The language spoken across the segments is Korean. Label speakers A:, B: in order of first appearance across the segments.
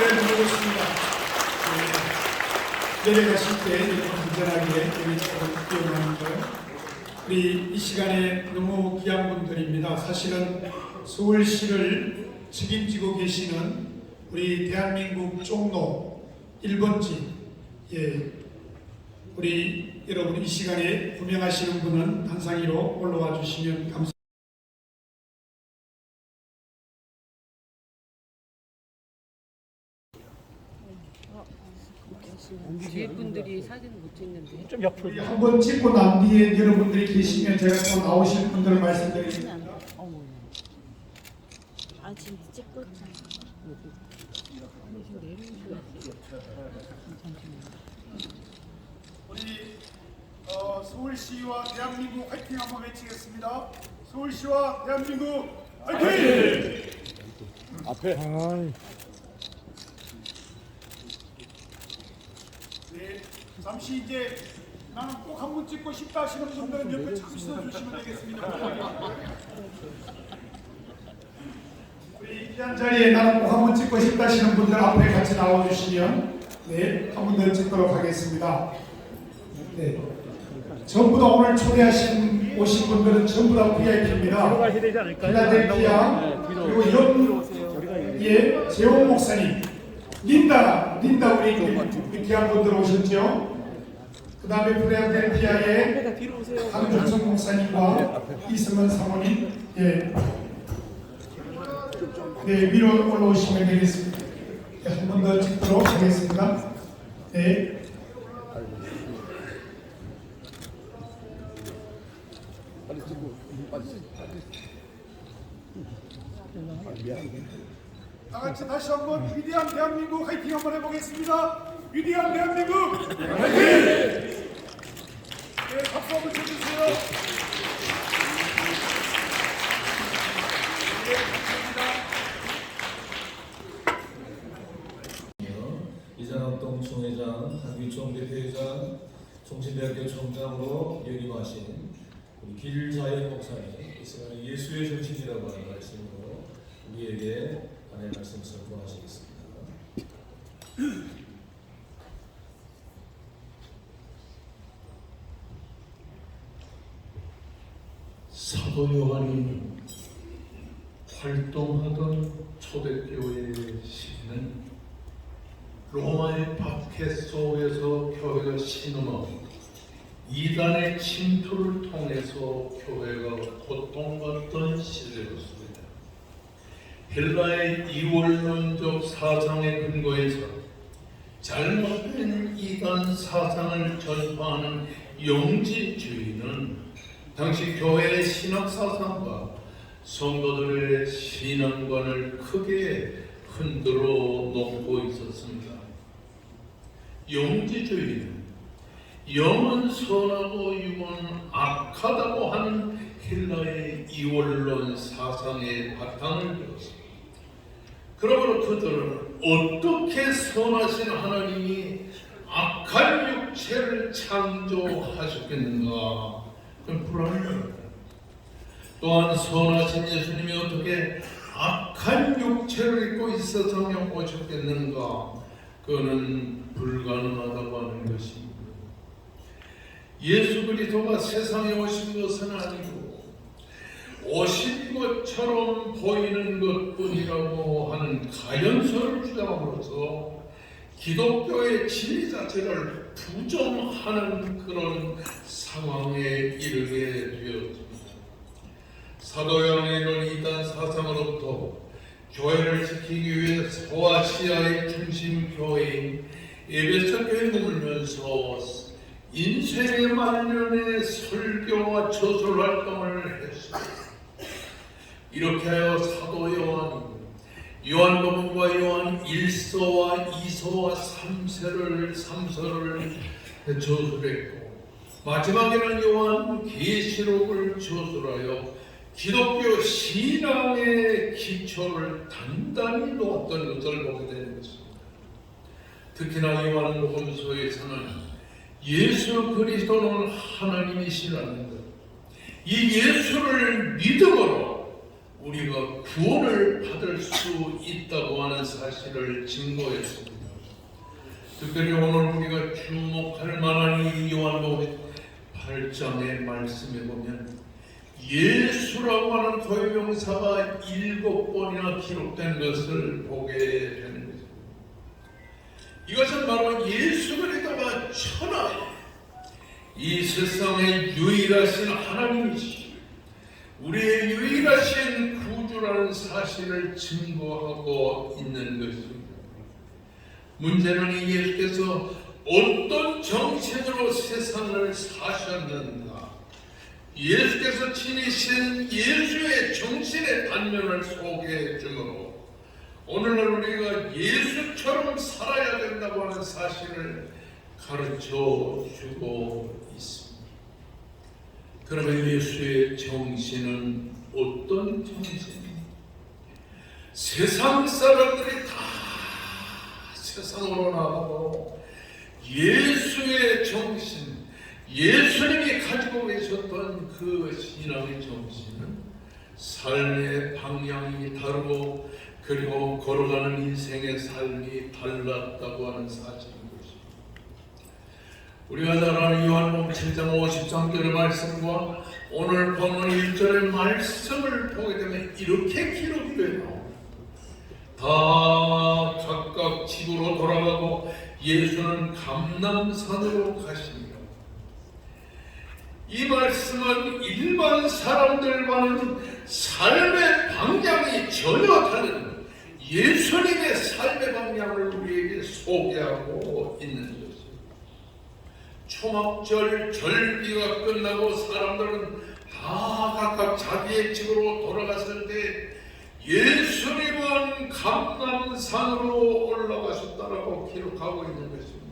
A: 드리겠습니다. 내려가실 때 안전하게 여기 조금 뛰어나는데요. 우리 이 시간에 너무 귀한 분들입니다. 사실은 서울시를 책임지고 계시는 우리 대한민국 종로 1번지, 우리 여러분 이 시간에 구명하시는 분은 단상 위로 올라와 주시면 감사합니다.
B: 뒤에 분들이 사진 못 찍는데
C: 좀 옆으로.
A: 한번 찍고 난 뒤에 여러분들이 계시면 제가 또 나오실 분들 말씀드리겠습니다.
D: 아 지금 찍고 있잖아.
A: 우리 서울시와 대한민국 화이팅 한번 외치겠습니다. 서울시와 대한민국 화이팅!
C: 앞에.
A: 네, 잠시 이제 나는 꼭 한번 찍고 싶다 하시는 분들은 옆에 잠시 서주시면 되겠습니다. 우리 이 자리에 나는 꼭 한번 찍고 싶다 하시는 분들 앞에 같이 나와주시면 한 분 더 찍도록 하겠습니다. 네, 전부 다 오늘 초대하신 오신 분들은 전부 다 VIP입니다. 필라델피아 그리고 재홍 목사님, 린다 우리 귀한 분들 오셨죠? 그 다음에 필라델피아의 강준성 목사님과 이승원 사모님, 위로 올라오시면 되겠습니다. 한 번 더 찍도록 하겠습니다. 다 같이 다시 한번 위대한 대한민국 화이팅 한번 해보겠습니다. 위대한 대한민국 화이팅! 박수 한번 쳐주세요.
E: 이산업동 총회장, 한규총 대표회장, 총신대학교 총장으로 역임하신 우리 길자연 목사님, 이 시간에 예수의 정신이라고 하는 말씀으로 우리에게 하나의 말씀 선포하시겠습니다.
F: 사도 요한이 활동하던 초대교회의 시기는 로마의 박해 속에서 교회가 신음하고 이단의 침투를 통해서 교회가 고통받던 시대였습니다. 헬라의 이원론적 사상에 근거해서 잘못된 이단 사상을 전파하는 영지주의는 당시 교회의 신학 사상과 성도들의 신앙관을 크게 흔들어 놓고 있었습니다. 영지주의는 영은 선하고 육은 악하다고 하는 헬라의 이원론 사상의 바탕을 두었습니다. 그러므로 그들은 어떻게 선하신 하나님이 악한 육체를 창조하셨겠는가? 그건 불안합니다. 또한 선하신 예수님이 어떻게 악한 육체를 입고 있어 성에 오셨겠는가? 그거는 불가능하다고 하는 것입니다. 예수 그리스도가 세상에 오신 것은 아니고 오신 것처럼 보이는 것뿐이라고 하는 가연설을 주장함으로써 기독교의 진리 자체를 부정하는 그런 상황에 이르게 되었습니다. 사도 요한은 이단 사상으로부터 교회를 지키기 위해 소아시아의 중심 교회인 에베소 교회에 머물면서 인생의 말년에 설교와 저술 활동을 했습니다. 이렇게 하여 사도 요한은 요한복음과 요한 1서와 2서와 3서를 저술했고 마지막에는 요한 계시록을 저술하여 기독교 신앙의 기초를 단단히 놓았던 것을 보게 되는 것입니다. 특히나 요한복음서에서는 예수 그리스도는 하나님이시라는 것, 이 예수를 믿음으로 우리가 구원을 받을 수 있다고 하는 사실을 증거했습니다. 특별히 오늘 우리가 주목할 만한 이 요한복음 8장의 말씀에 보면 예수라고 하는 고유명사가 7번이나 기록된 것을 보게 되는 것입니다. 이것은 바로 예수 그리스도가 천하에 이 세상의 유일하신 하나님이시죠. 우리의 유일하신 구주라는 사실을 증거하고 있는 것입니다. 문제는 이 예수께서 어떤 정신으로 세상을 사셨는가, 예수께서 지니신 예수의 정신의 단면을 소개해 주므로 오늘날 우리가 예수처럼 살아야 된다고 하는 사실을 가르쳐 주고 있습니다. 그러면 예수의 정신은 어떤 정신입니까? 세상 사람들이 다 세상으로 나가고 예수의 정신, 예수님이 가지고 계셨던 그 신앙의 정신은 삶의 방향이 다르고 그리고 걸어가는 인생의 삶이 달랐다고 하는 사실인 것입니다. 우리가 잘 아는 요한복음 7장 53절의 말씀과 오늘 본문 1절의 말씀을 보게 되면 이렇게 기록이 되어 다 각각 집으로 돌아가고 예수는 감람산으로 가십니다. 이 말씀은 일반 사람들과는 삶의 방향이 전혀 다른 예수님의 삶의 방향을 우리에게 소개하고 있는 것입니다. 초막절 절기가 끝나고 사람들은 다 각각 자기의 집으로 돌아갔을 때 예수님은 감람산으로 올라가셨다라고 기록하고 있는 것입니다.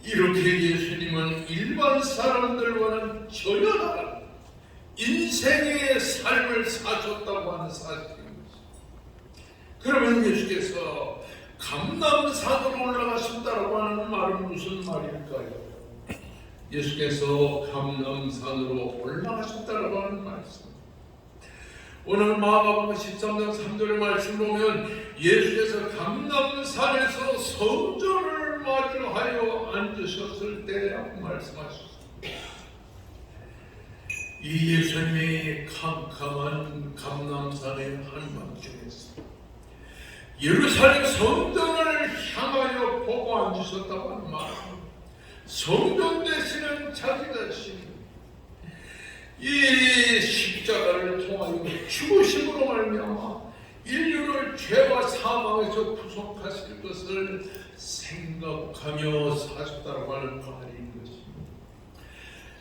F: 이렇게 예수님은 일반 사람들과는 전혀 다른 인생의 삶을 사셨다고 하는 사실입니다. 그러면 예수께서 감람산으로 올라가신다라고 하는 말은 무슨 말일까요? 예수께서 감람산으로 올라가셨다라고 하는 말씀. 오늘 마가복음 13장 3절의 말씀 보면 예수께서 감람산에서 성전을 마주하여 앉으셨을 때 말씀하셨습니다. 이 예수님이 캄캄한 감람산의 한밤중에서 예루살렘 성전을 향하여 보고 앉으셨다고 하는 말, 성전 되시는 자기 자신, 이 십자가를 통하여 죽으심으로 말미암아 인류를 죄와 사망에서 구속하실 것을 생각하며 사셨다고 하는 말인 것입니다.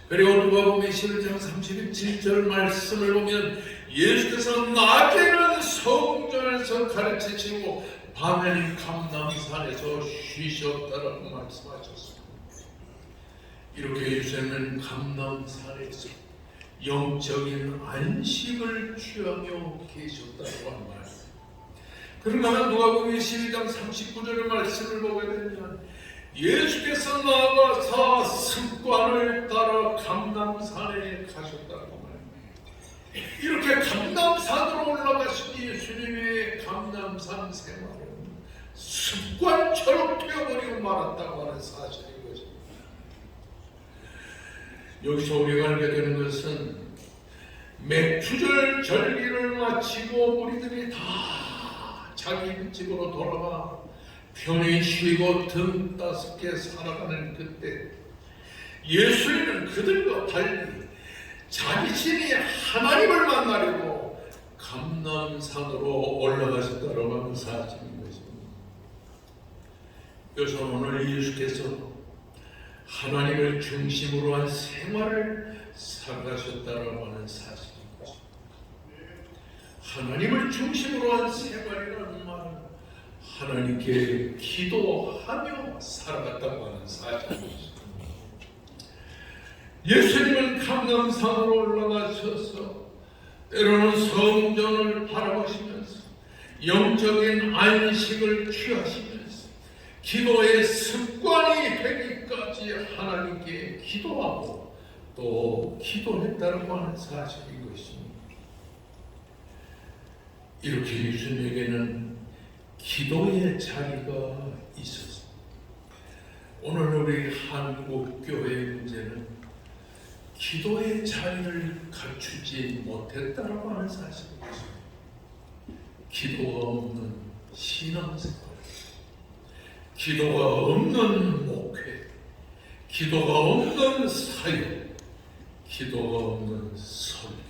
F: 그리고 누가복음 11장 37절 말씀을 보면 예수께서 낮에는 성전에서 가르치시고 밤에는 감람산에서 쉬셨다라고 말씀하셨습니다. 이렇게 예수님은 감람산에서 영적인 안식을 취하며 계셨다고 하는 말씀. 그러나 누가복음 12장 39절의 말씀을 보게 되면 예수께서 나아가서 습관을 따라 감람산에 가셨다고 말합니다. 이렇게 감람산으로 올라가신 예수님의 감람산 생활은 습관처럼 되어버리고 말았다고 하는 사실인 것입니다. 여기서 우리가 알게 되는 것은 맥주절 절기를 마치고 우리들이 다 자기 집으로 돌아가 편히 쉬고 등 따숩게 살아가는 그때 예수님은 그들과 달리 자신이 하나님을 만나려고 감람산으로 올라가셨다고 하는 사실인 것입니다. 그래서 오늘 예수께서 하나님을 중심으로 한 생활을 살아가셨다고 하는 사실인 것입니다. 하나님을 중심으로 한 생활이라는 말은 하나님께 기도하며 살아갔다고 하는 사실입니다. 예수님은 감람산으로 올라가셔서 때로는 성전을 바라보시면서 영적인 안식을 취하시면서 기도의 습관이 되기까지 하나님께 기도하고 또 기도했다고 하는 사실인 것입니다. 이렇게 예수님에게는 기도의 자리가 있었습니다. 오늘 우리 한국 교회의 문제는 기도의 자리를 갖추지 못했다라고 하는 사실입니다. 기도가 없는 신앙생활, 기도가 없는 목회, 기도가 없는 사역, 기도가 없는 설교,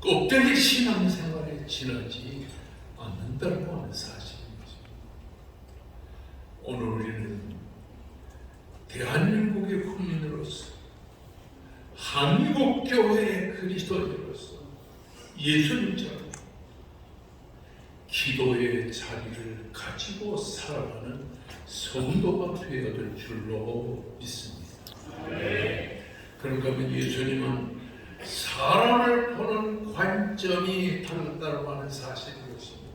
F: 껍데기 신앙생활에 지나지 않는다고 하는 사실입니다. 오늘 우리는 대한민국의 국민으로서, 한국교회의 그리스도인으로서 예수님처럼 기도의 자리를 가지고 살아가는 성도가 되어야 될 줄로 믿습니다. 그런가 하면 예수님은 사람을 보는 관점이 다르다고 하는 사실인 것입니다.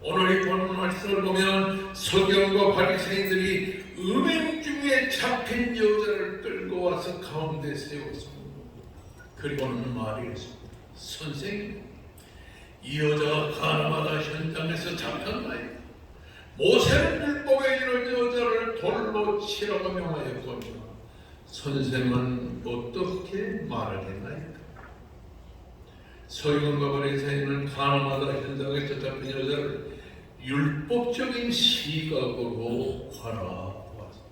F: 오늘 이 본 말씀을 보면 서기관과 바리새인들이 음행 중에 잡힌 여자를 끌고 와서 가운데 세웠습니다. 그리고는 말했습니다. 선생님, 이 여자가 가나마다 현장에서 잡혔나이다. 모세는 율법에 이런 여자를 돌로 치라고 명하였거니와 선생은 어떻게 말하겠나이까? 서기관과 바리새인은 가나마다 현장에서 잡힌 여자를 율법적인 시각으로 바라보았습니다.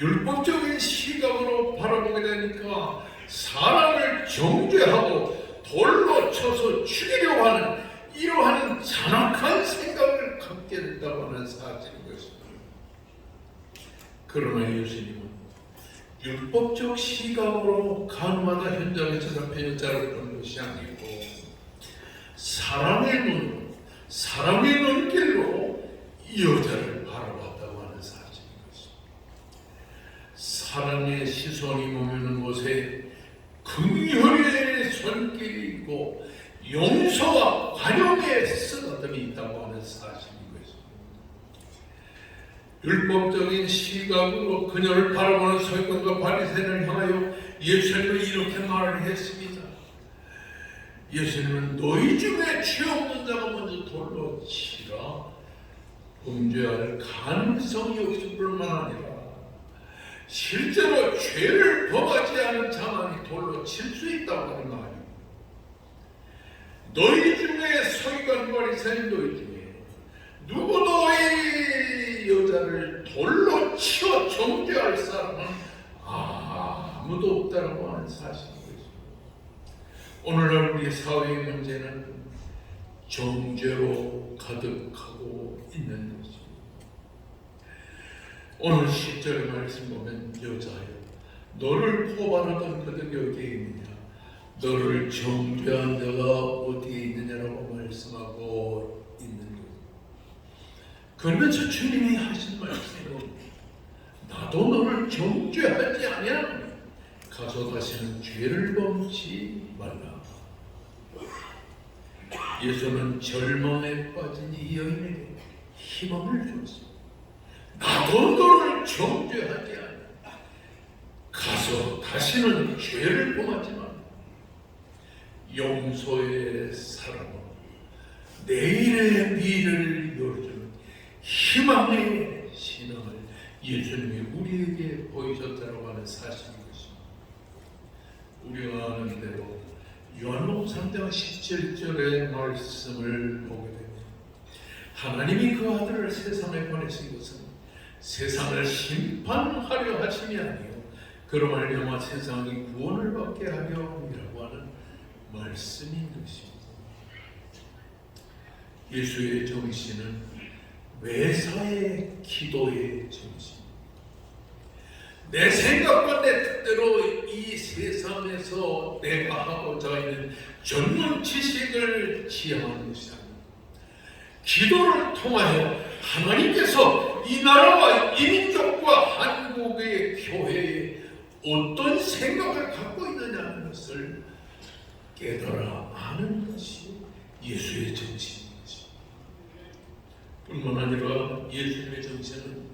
F: 율법적인 시각으로 바라보게 되니까 사람을 정죄하고 돌로 쳐서 죽이려고 하는 이러한 잔악한 생각을 갖게 된다고 하는 사실인 것입니다. 그러나 예수님은 율법적 시각으로 가늠하다 현장에서 잡힌 여자를 본 것이 아니고 사람의 눈, 사람의 눈길로 이 여자를 바라봤다고 하는 사실인 것입니다. 사랑의 시선이 머무는 곳에 긍휼의 손길이 있고 용서와 관용의 쓰다듬이 있다고 하는 사실인 것입니다. 율법적인 시각으로 그녀를 바라보는 서기관과 바리새인을 향하여 예수님은 이렇게 말을 했습니다. 예수님은 너희 중에 죄 없는 자가 먼저 돌로 치라. 범죄할 가능성이 없을 뿐만 아니라 실제로 죄를 범하지 않은 자만이 돌로 칠 수 있다고 하는 말입니다. 너희 중에 서기관 바리새인 너희 중에 누구도 이 여자를 돌로 치어 정죄할 사람은 아무도 없다고 하는 사실입니다. 오늘날 우리 사회의 문제는 정죄로 가득하고 있는 것입니다. 오늘 10절의 말씀 보면 여자여 너를 고발하던 그들이 어디에 있느냐, 너를 정죄한 자가 어디에 있느냐라고 말씀하고 있는 거예요. 그러면서 주님이 하신 말씀은 나도 너를 정죄하지 아니하노니 가서 다시는 죄를 범치 말라. 예수는 절망에 빠진 이 여인에게 희망을 주었습니다. 나도 너를 정죄하지 않아. 가서 다시는 죄를 범하지만 용서의 사랑으로 내일의 미래를 열어주는 희망의 신앙을 예수님이 우리에게 보이셨다고 하는 사실인 것입니다. 우리가 아는 대로 요한복음 3장 17절의 말씀을 보게 됩니다. 하나님이 그 아들을 세상에 보내신 것은 세상을 심판하려 하심이 아니요 그로 말미암아 세상이 구원을 받게 하려 함이라고 하는 말씀인 것입니다. 예수의 정신은 외사의 기도의 정신, 내 생각과 내 뜻대로 이 세상에서 내가 하고자 있는 전문 지식을 지향하는 것이 아닙니다. 기도를 통하여 하나님께서 이 나라와 이 민족과 한국의 교회에 어떤 생각을 갖고 있느냐는 것을 깨달아 아는 것이 예수의 정신인 것입니다. 뿐만 아니라 예수님의 정신은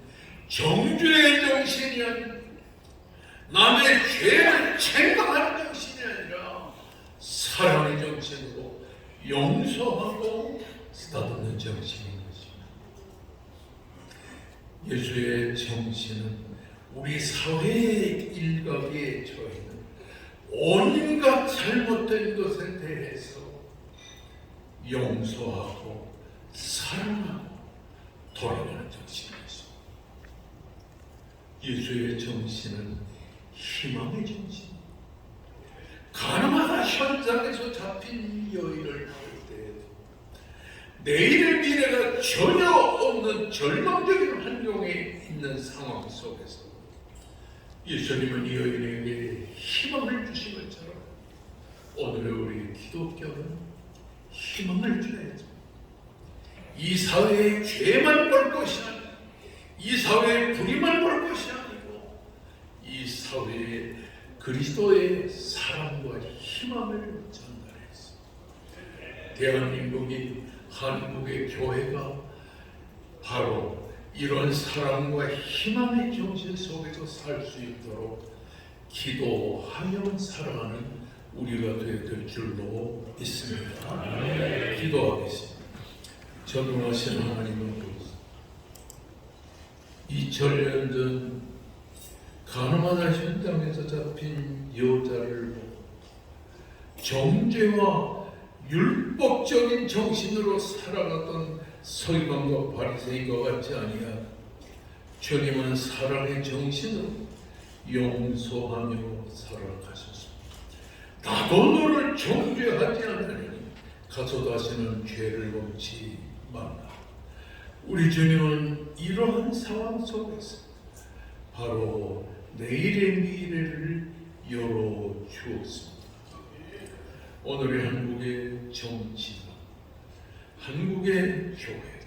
F: 정죄의 정신이 아니라 남의 죄를 책망하는 정신이 아니라 사랑의 정신으로 용서하고 쓰다듬는 정신인 것입니다. 예수의 정신은 우리 사회의 일각에 처해있는 온갖 잘못된 것에 대해서 용서하고 사랑하고 돌아가는 정신이었습니다. 예수의 정신은 희망의 정신. 가늠하다 현장에서 잡힌 여인을 볼 때 내일의 미래가 전혀 없는 절망적인 환경에 있는 상황 속에서 예수님은 이 여인에게 희망을 주신 것처럼 오늘의 우리 기독교는 희망을 줘야죠. 이 사회의 죄만 볼 것이 아니고, 이 사회의 불의만 볼 것이 아니고, 이 사회에 그리스도의 사랑과 희망을 전달했습니다. 대한민국이, 한국의 교회가 바로 이런 사랑과 희망의 정신 속에서 살 수 있도록 기도하며 살아가는 우리가 되어야 될 줄로 믿습니다. 기도하겠습니다. 전능하신 하나님은 2000년 전 가늠하다 현장에서 잡힌 여자를 보고 정죄와 율법적인 정신으로 살아갔던 서기관과 바리새인과 같지 아니하 주님은 사랑의 정신으로 용서하며 살아가셨습니다. 나도 너를 정죄하지 않으니 가서 다시는 죄를 범치 말라. 우리 주님은 이러한 상황 속에서 바로 내일의 미래를 열어주었습니다. 오늘의 한국의 정치가, 한국의 교회가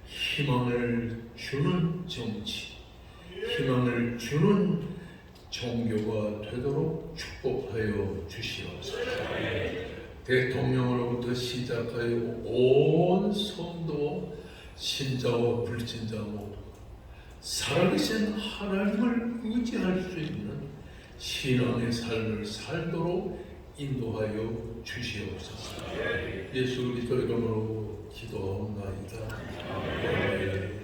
F: 희망을 주는 정치, 희망을 주는 종교가 되도록 축복하여 주시옵소서. 대통령으로부터 시작하여 온 성도, 신자와 불신자 모두 살아계신 하나님을 의지할 수 있는 신앙의 삶을 살도록 인도하여 주시옵소서. 예수 그리스도의 이름으로 기도하옵나이다. 아멘.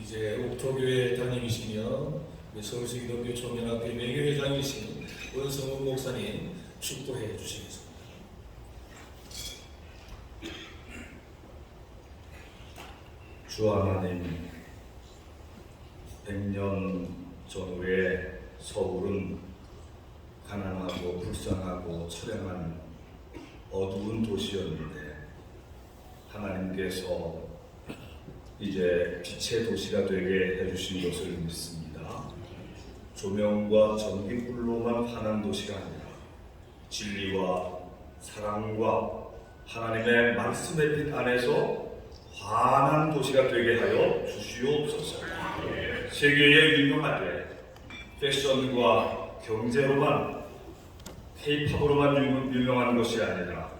E: 이제 옥토교회 담임이시며 서울시 기독교 청년학회 명예회장이신 원성훈 목사님 축도해 주시겠습니다.
C: 주 하나님, 100년 전후에 서울은 가난하고 불쌍하고 처량한 어두운 도시였는데 하나님께서 이제 빛의 도시가 되게 해주신 것을 믿습니다. 조명과 전기불로만 환한 도시가 아니라 진리와 사랑과 하나님의 말씀의 빛 안에서 환한 도시가 되게 하여 주시옵소서. 세계에 유명하게 패션과 경제로만, K-팝으로만 유명한 것이 아니라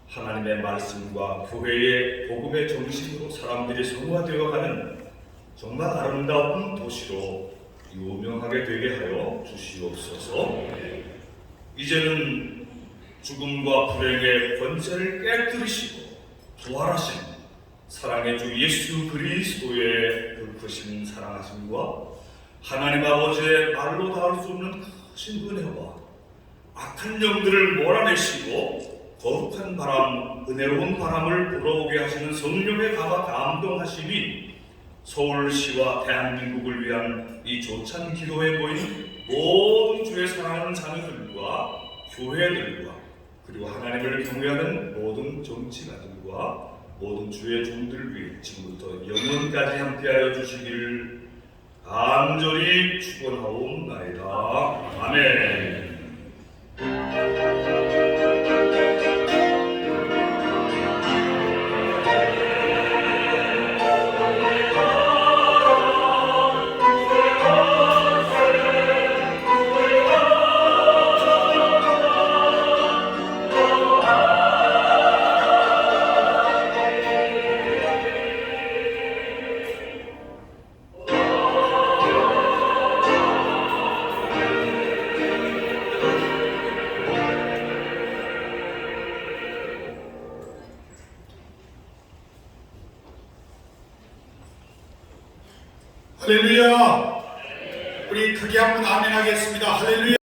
C: 하나님의 말씀과 교회의 복음의 정신으로 사람들이 성화되어가는 정말 아름다운 도시로 유명하게 되게 하여 주시옵소서. 이제는 죽음과 불행의 권세를 깨뜨리시고 부활하신 사랑의 주 예수 그리스도의 그 크신 사랑하심과 하나님 아버지의 말로 닿을 수 없는 크신 은혜와 악한 영들을 몰아내시고 거룩한 바람, 은혜로운 바람을 불어오게 하시는 성령의 감화 감동하심이 서울시와 대한민국을 위한 이 조찬 기도에 모인 모든 주의 사랑하는 자녀들과 교회들과 그리고 하나님을 경외하는 모든 정치가들과 모든 주의 종들 위해 지금부터 영원까지 함께하여 주시기를 간절히 축원하옵나이다. 아멘.
A: 할렐루야. 우리 크게 한번 아멘 하겠습니다. 할렐루야.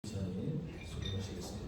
E: 소개하시겠습니다.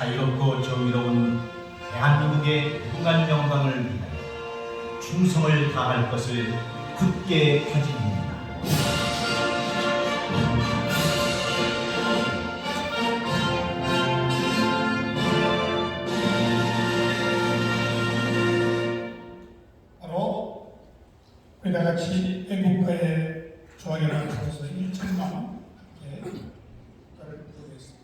G: 자유롭고 정의로운 대한민국의 무궁한 영광을 위하여 충성을 다할 것을 굳게 다짐합니다.
A: 바로 우리 다 같이 애국가의 조항이라는 곳에서 1천만 원 따를 부르겠습니다.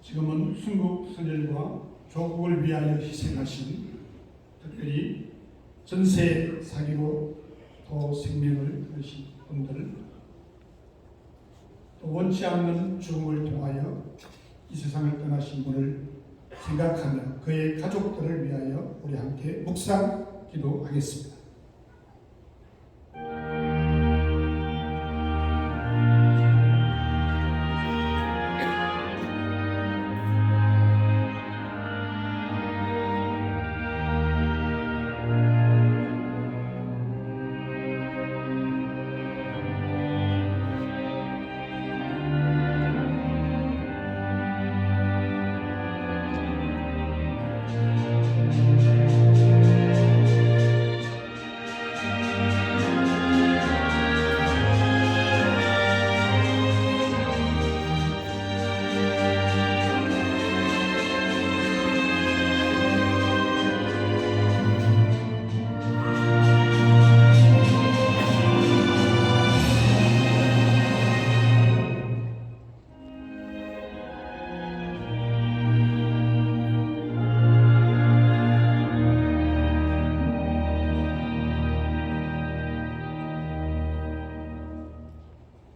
A: 지금은 순국 선열과 조국을 위하여 희생하신 특별히 전세 사기로 또 생명을 거신 분들, 또 원치 않는 죽음을 통하여 이 세상을 떠나신 분을 생각하며 그의 가족들을 위하여 우리 함께 묵상 기도하겠습니다.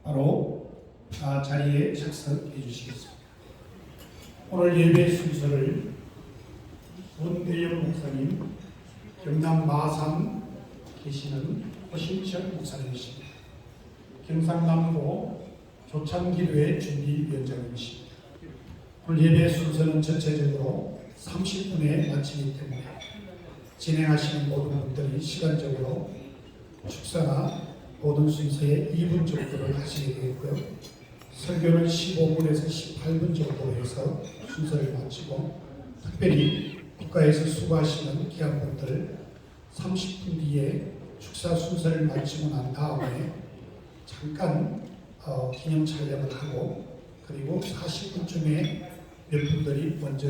A: 바로 자리에 착석해 주시겠습니다. 오늘 예배 순서를 원대영 목사님, 경남 마산 계시는 허신철 목사님이십니다. 경상남도 조찬기도회 준비위원장님이십니다. 오늘 예배 순서는 전체적으로 30분에 마치기 때문에 진행하시는 모든 분들이 시간적으로 축사나 모든 순서에 2분 정도를 하시게 되겠고요. 설교는 15분에서 18분 정도로 해서 순서를 마치고, 특별히 국가에서 수고하시는 귀한분들 30분 뒤에 축사 순서를 마치고 난 다음에 잠깐 기념 촬영을 하고, 그리고 40분쯤에 몇 분들이 먼저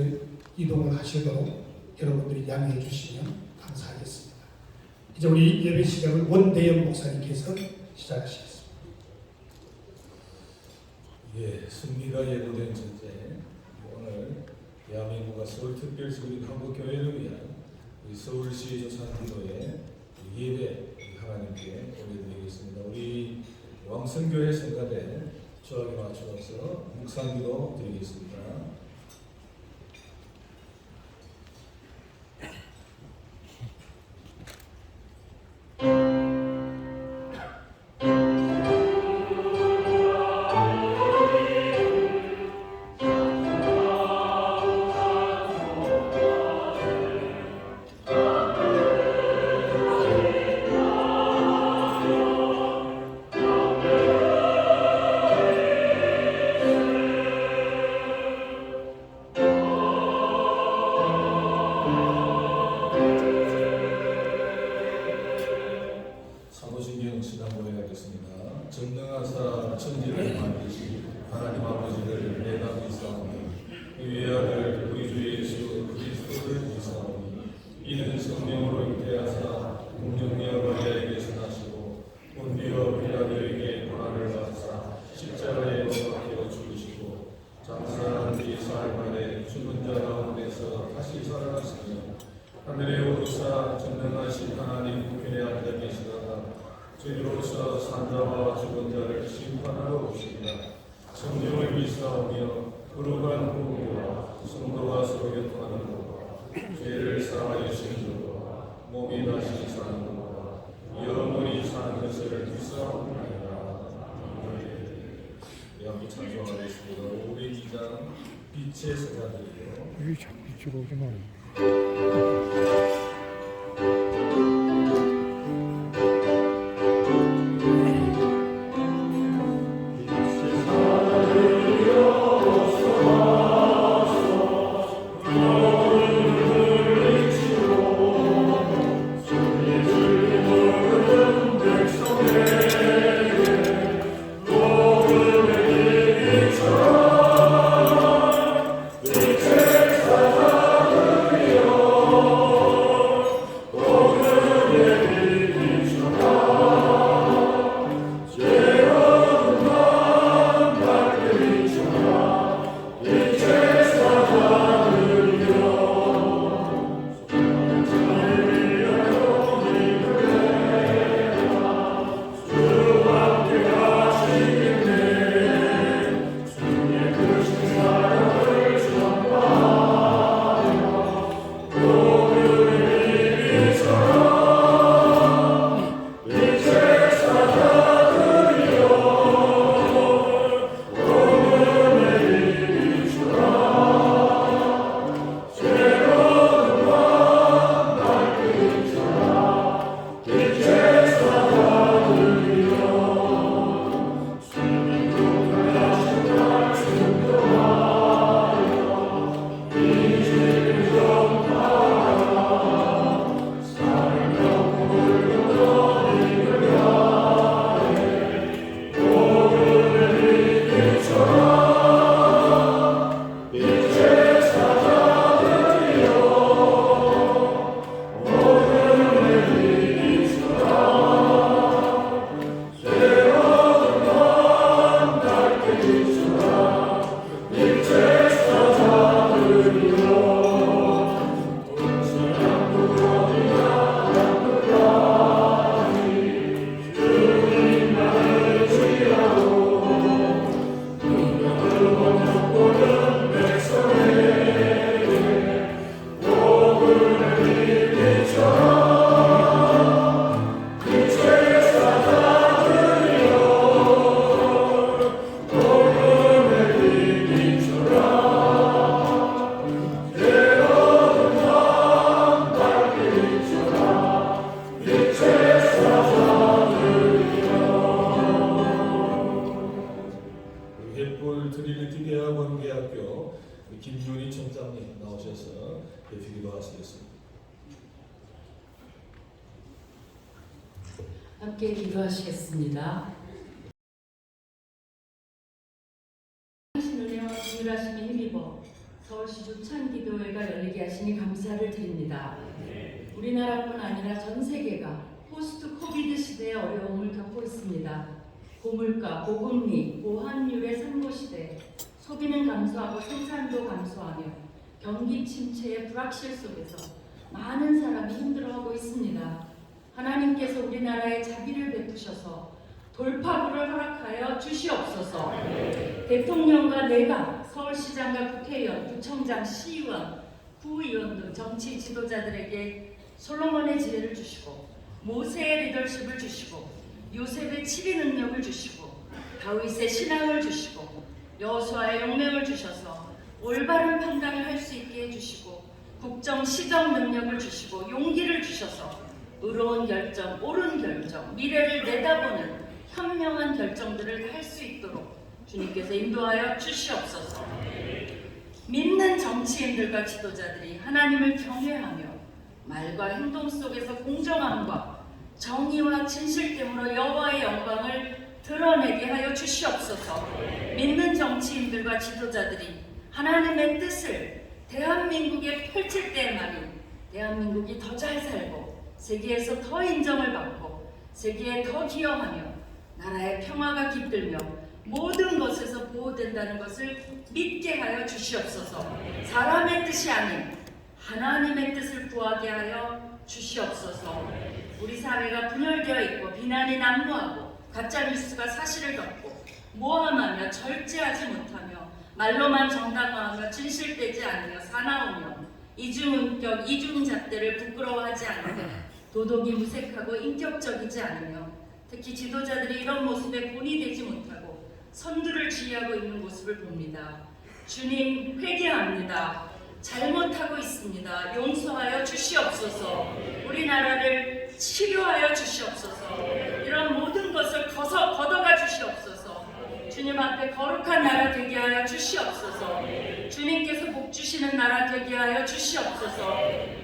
A: 이동을 하시도록 여러분들이 양해해 주시면 감사하겠습니다. 이제 우리 예배 시작을 원대영 목사님께서 시작하시겠습니다.
E: 예, 승리가 예고된 전쟁, 오늘 대한민국과 서울특별시국인 한국교회를 위한 우리 서울시 조찬기도회 예배 하나님께 올려드리겠습니다. 우리 왕성교회 성가대 조합에 맞추어서 묵상기도 드리겠습니다. 하늘에 오르사 전능하신 하나님 우편에 앉아 계시다가 주님으로서 산자와 죽은 자를 심판하러 오시리라. 성령을 미사하며 거룩한 후기와 성도가 서로 교통하는 것과 죄를 사하여 주신 것과 몸이 다시 사는 것과 영원히 사는 것을 미사하옵나이다. 함께 찬송하겠습니다. 502장 빛의 세자들이요.
A: 이 자꾸 이쪽으로 오지 마.
E: 대학원계학교 김윤희 총장님 나오셔서 기도 하시겠습니다.
H: 함께 기도하시겠습니다. 하신 은혜와 동일하심에 힘입어 서울시 조찬기도회가 열리게 하시니 감사를 드립니다. 우리나라뿐 아니라 전 세계가 포스트 코비드 시대의 어려움을 겪고 있습니다. 고물가, 고금리, 고환율의 산고시대, 소비는 감소하고 생산도 감소하며 경기 침체의 불확실 속에서 많은 사람이 힘들어하고 있습니다. 하나님께서 우리나라에 자비를 베푸셔서 돌파구를 허락하여 주시옵소서. 대통령과 내각, 서울시장과 국회의원, 구청장, 시의원, 구의원 등 정치 지도자들에게 솔로몬의 지혜를 주시고 모세의 리더십을 주시고 요셉의 치리 능력을 주시고 다윗의 신앙을 주시고 여호수아의 용맹을 주셔서 올바른 판단을 할 수 있게 해주시고 국정 시정 능력을 주시고 용기를 주셔서 의로운 결정, 옳은 결정, 미래를 내다보는 현명한 결정들을 할 수 있도록 주님께서 인도하여 주시옵소서. 믿는 정치인들과 지도자들이 하나님을 경외하며 말과 행동 속에서 공정함과 정의와 진실됨으로 여호와의 영광을 드러내게 하여 주시옵소서. 믿는 정치인들과 지도자들이 하나님의 뜻을 대한민국에 펼칠 때에만이 대한민국이 더 잘 살고 세계에서 더 인정을 받고 세계에 더 기여하며 나라의 평화가 깃들며 모든 것에서 보호된다는 것을 믿게 하여 주시옵소서. 사람의 뜻이 아닌 하나님의 뜻을 구하게 하여 주시옵소서. 우리 사회가 분열되어 있고 비난이 난무하고 가짜뉴스가 사실을 덮고 모함하며 절제하지 못하며 말로만 정당화하며 진실되지 않으며 사나우며 이중인격, 이중잣대를 부끄러워하지 않으며 도덕이 무색하고 인격적이지 않으며 특히 지도자들이 이런 모습에 본이 되지 못하고 선두를 지휘하고 있는 모습을 봅니다. 주님, 회개합니다. 잘못하고 있습니다. 용서하여 주시옵소서. 우리나라를 치료하여 주시옵소서. 이런 모든 것을 걷어가 주시옵소서. 주님 앞에 거룩한 나라 되게 하여 주시옵소서. 주님께서 복 주시는 나라 되게 하여 주시옵소서.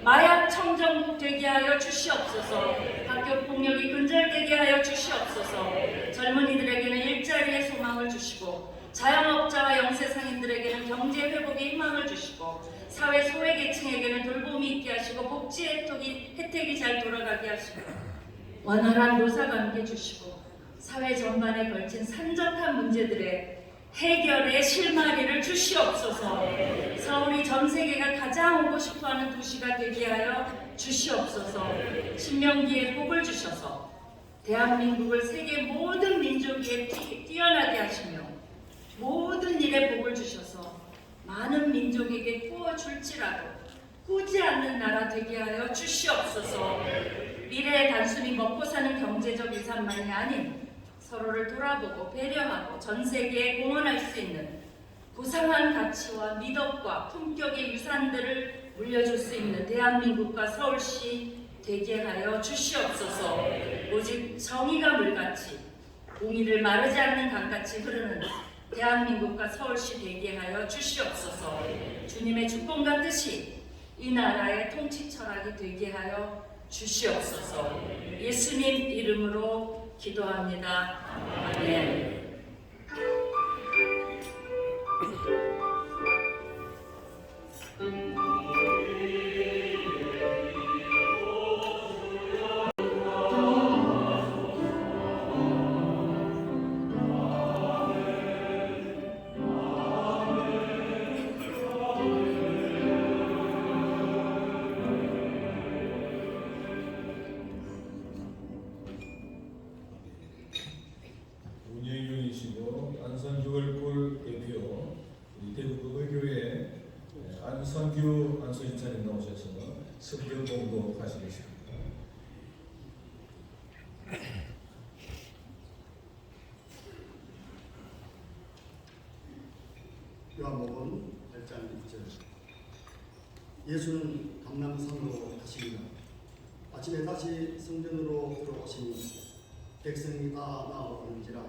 H: 마약 청정국 되게 하여 주시옵소서. 학교 폭력이 근절되게 하여 주시옵소서. 젊은이들에게는 일자리의 소망을 주시고 자영업자와 영세상인들에게는 경제 회복의 희망을 주시고 사회 소외계층에게는 돌봄이 있게 하시고 복지 혜택이 잘 돌아가게 하시고 원활한 노사관계 주시고 사회 전반에 걸친 산적한 문제들의 해결의 실마리를 주시옵소서. 서울이 전 세계가 가장 오고 싶어하는 도시가 되게 하여 주시옵소서. 신명기에 복을 주셔서 대한민국을 세계 모든 민족 위에 뛰어나게 하시며 모든 일에 복을 주셔서 많은 민족에게 구워줄지라도 꾸지 않는 나라 되게 하여 주시옵소서. 미래에 단순히 먹고 사는 경제적 유산만이 아닌 서로를 돌아보고 배려하고 전 세계에 공헌할 수 있는 고상한 가치와 미덕과 품격의 유산들을 물려줄 수 있는 대한민국과 서울시 되게 하여 주시옵소서. 오직 정의가 물같이 공의를 마르지 않는 강같이 흐르는 대한민국과 서울시 되게 하여 주시옵소서. 주님의 주권과 뜻이 이 나라의 통치 철학이 되게 하여 주시옵소서. 예수님 이름으로 기도합니다. 아멘.
E: 운영위원이시고 안선교회골 대표 우리 대구의교회 안선규 안수인사님 나오셔서 성경 공독하시겠습니다.
I: 요한복음 8장 6절. 예수는 감람산으로 가십니다. 아침에 다시 성전으로 들어오시니 백성이 다 나아오는지라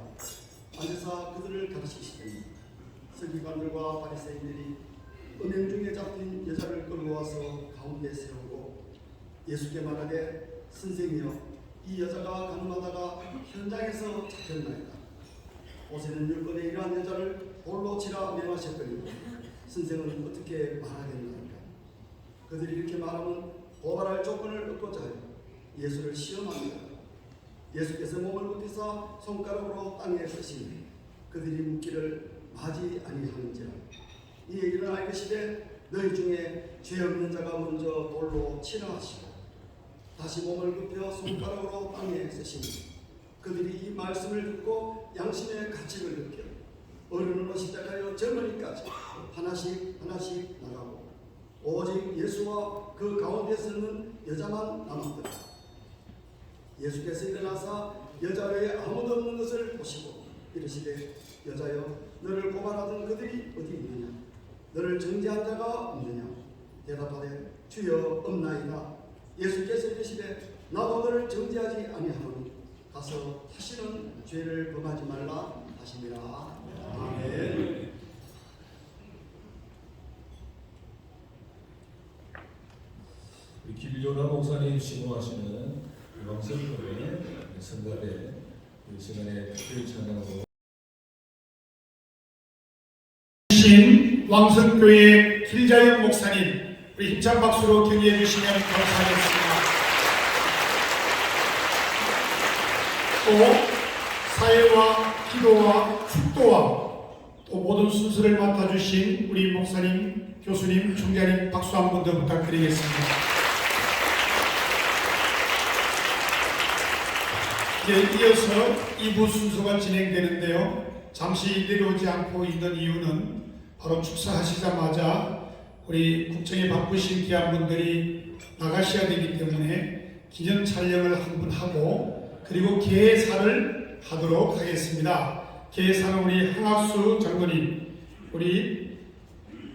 I: 앉아서 그들을 가르치시더니 서기관들과 바리새인들이 음행 중에 잡힌 여자를 끌고 와서 가운데 세우고 예수께 말하되 선생이여 이 여자가 가늠하다가 현장에서 잡혔나이다. 모세는 율법에 이러한 여자를 돌로 치라 명하셨더니 선생은 어떻게 말하겠나이까. 그들이 이렇게 말하면 고발할 조건을 얻고자 하여 예수를 시험합니다. 예수께서 몸을 굽히사 손가락으로 땅에 쓰시니 그들이 묻기를 마지 아니하는지라. 이 얘기를 알겠으되 너희 중에 죄 없는 자가 먼저 돌로 치라 하시고 다시 몸을 굽혀 손가락으로 땅에 쓰시니 그들이 이 말씀을 듣고 양심의 가책을 느껴 어른으로 시작하여 젊은이까지 하나씩 나가고 오직 예수와 그 가운데 서는 여자만 남았더라. 예수께서 일어나사 여자 외에 아무도 없는 것을 보시고 이르시되 여자여 너를 고발하던 그들이 어디 있느냐. 너를 정죄한 자가 없느냐. 대답하되 주여 없나이다. 예수께서 이르시되 나도 너를 정죄하지 아니하노니 가서 다시는 죄를 범하지 말라 하시니라. 아멘.
E: 우리 김요나 목사님 시모하시는 왕성교회 성가대 이 시간에 특별 찬양으로
A: 신 왕성교회 길자영 목사님 우리 힘찬 박수로 격려해 주시면 감사하겠습니다. 또 사회와 기도와 축도와 또 모든 순서를 맡아주신 우리 목사님, 교수님, 총장님 박수 한 번 더 부탁드리겠습니다. 이어서 2부 순서가 진행되는데요. 잠시 내려오지 않고 있는 이유는 바로 축사하시자마자 우리 국정에 바쁘신 귀한 분들이 나가셔야 되기 때문에 기념 촬영을 한 번 하고 그리고 개사를 하도록 하겠습니다. 개사는 우리 한학수 장로님, 우리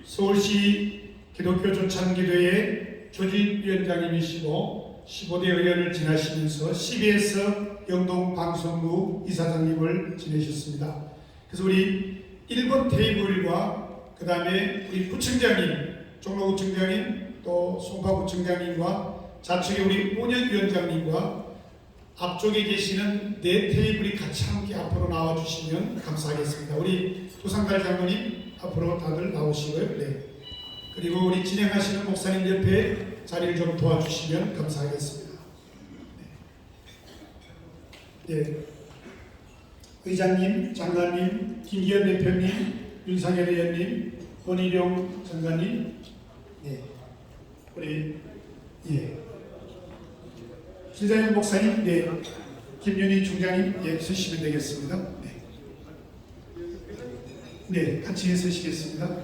A: 서울시 기독교 조찬기도회 조직위원장님이시고 15대 의원을 지나시면서 CBS 영동방송국 이사장님을 지내셨습니다. 그래서 우리 1번 테이블과 그 다음에 우리 구청장님, 종로구청장님, 또 송파구청장님과 좌측에 우리 운영위원장님과 앞쪽에 계시는 네 테이블이 같이 함께 앞으로 나와주시면 감사하겠습니다. 우리 도상갈 장로님 앞으로 다들 나오시고요. 네. 그리고 우리 진행하시는 목사님 옆에 자리를 좀 도와주시면 감사하겠습니다. 네. 네. 의장님, 장관님, 김기현 대표님, 윤상현 의원님, 권희룡 장관님, 네. 우리 실장님 목사님, 네. 김윤희 총장님, 예, 서시면 되겠습니다. 네. 네, 같이 서시겠습니다.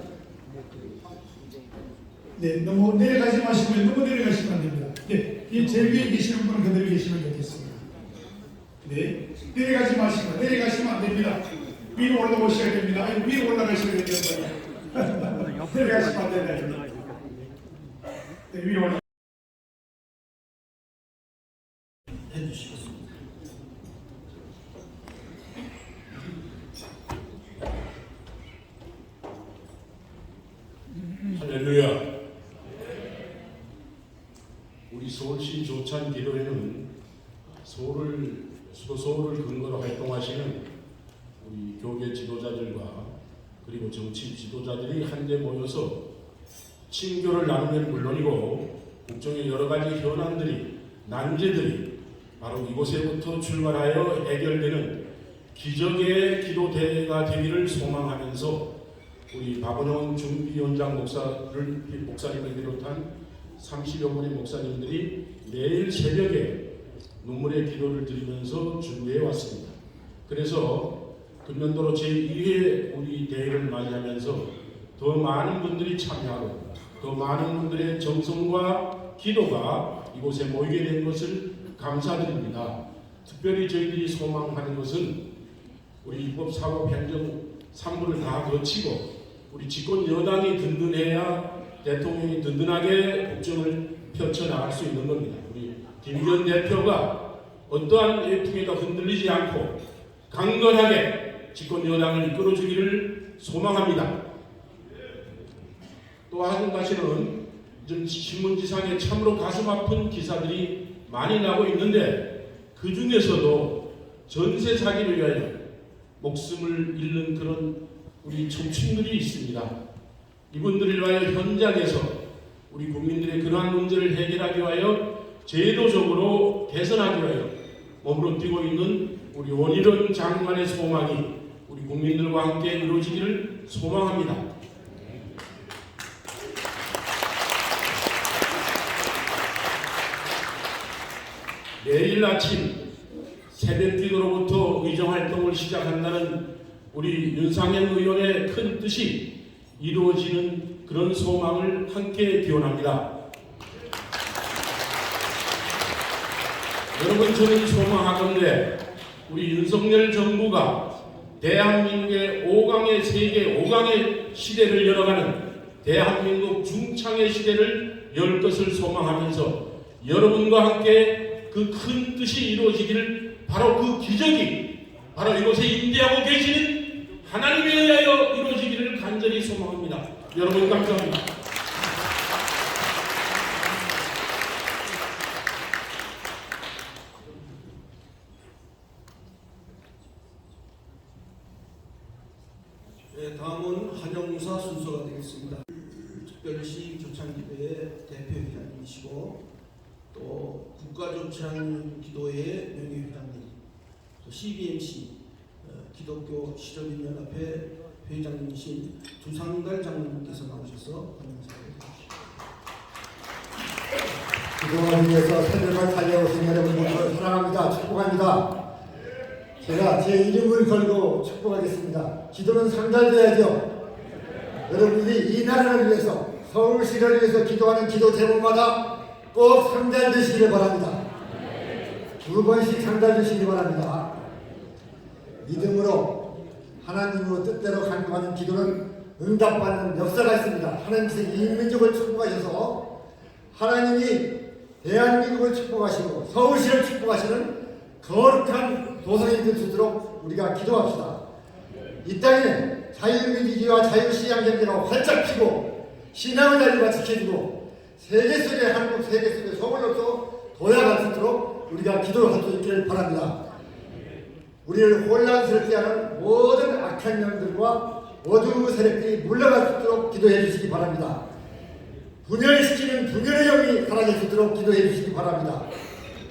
A: 네, 너무 내려가지 마시고요. 너무 내려가시면 안 됩니다. 네, 이 제일 위에 계시는 분은 그대로 계시면 되겠습니다. 네, 내려가지 마시고, 내려가시면 안 됩니다. 위로 올라오셔야 됩니다. 아니, 위로 올라가셔야 됩니다. 내려가시면 안 됩니다. 네, 위로 올라.
I: 해주시겠습니다.
E: 할렐루야. 우리 서울시 조찬기도회는 수도 서울을 근거로 활동하시는 우리 교계 지도자들과 그리고 정치 지도자들이 한데 모여서 친교를 나누면 물론이고 국정의 여러 가지 현안들이 난제들이 바로 이곳에부터 출발하여 해결되는 기적의 기도대회가 되기를 소망하면서 우리 박원영 준비위원장 목사님을 비롯한 30여 분의 목사님들이 매일 새벽에 눈물의 기도를 드리면서 준비해 왔습니다. 그래서 금년도로 제2회 우리 대회를 맞이하면서 더 많은 분들이 참여하고 더 많은 분들의 정성과 기도가 이곳에 모이게 된 것을 감사드립니다. 특별히 저희들이 소망하는 것은 우리 입법, 사법, 행정 3부를 다 거치고 우리 집권 여당이 든든해야 대통령이 든든하게 국정을 펼쳐나갈 수 있는 겁니다. 우리 김기현 대표가 어떠한 외풍에도 흔들리지 않고 강건하게 집권 여당을 이끌어주기를 소망합니다. 또 한 가지는 신문지상에 참으로 가슴 아픈 기사들이 많이 나고 있는데 그 중에서도 전세 사기를 위하여 목숨을 잃는 그런 우리 청춘들이 있습니다. 이분들을 위하여 현장에서 우리 국민들의 그러한 문제를 해결하기 위하여 제도적으로 개선하기 위하여 몸으로 뛰고 있는 우리 원희룡 장관의 소망이 우리 국민들과 함께 이루어지기를 소망합니다. 내일 아침 새벽기도로부터 의정활동을 시작한다는 우리 윤상현 의원의 큰 뜻이 이루어지는 그런 소망을 함께 기원합니다. 여러분, 저는 소망하건대 우리 윤석열 정부가 대한민국의 5강의 세계 5강의 시대를 열어가는 대한민국 중창의 시대를 열 것을 소망하면서 여러분과 함께 그 큰 뜻이 이루어지기를 바로 그 기적이 바로 이곳에 임재하고 계시는 하나님에 의하여 이루어지기를 간절히 소망합니다. 여러분 감사합니다.
I: 네, 다음은 한영무사 순서가 되겠습니다. 특별시 조찬기도회 대표회장님이시고 또 국가조찬기도회 명예회장님, 또 CBMC 기독교 실업인연합회 회장님이신 두상달 장로님께서 나오셔서
J: 그동안 위해서 새벽을 달려오신 여러분 모두 사랑합니다. 축복합니다. 제가 제 이름을 걸고 축복하겠습니다. 기도는 상달돼야죠. 여러분들이 이 나라를 위해서, 서울시를 위해서 기도하는 기도 제목마다 꼭 상달되시기를 바랍니다. 2번씩 상달되시기 바랍니다. 믿음으로 하나님으로 뜻대로 간구하는 기도는 응답받는 역사가 있습니다. 하나님께서 이 민족을 축복하셔서 하나님이 대한민국을 축복하시고 서울시를 축복하시는 거룩한 도성이 될 수 있도록 우리가 기도합시다. 이 땅에 자유민주주의와 자유시장 경제가 활짝 피고 신앙의 자유가 지켜지고 세계 속의 한국, 세계 속의 서울로서 도약할 수 있도록 우리가 기도를 할 수 있기를 바랍니다. 우리를 혼란스럽게 하는 모든 악한 영들과 어두운 세력들이 물러갈 수 있도록 기도해 주시기 바랍니다. 분열시키는 분열의 영이 사라질 수 있도록 기도해 주시기 바랍니다.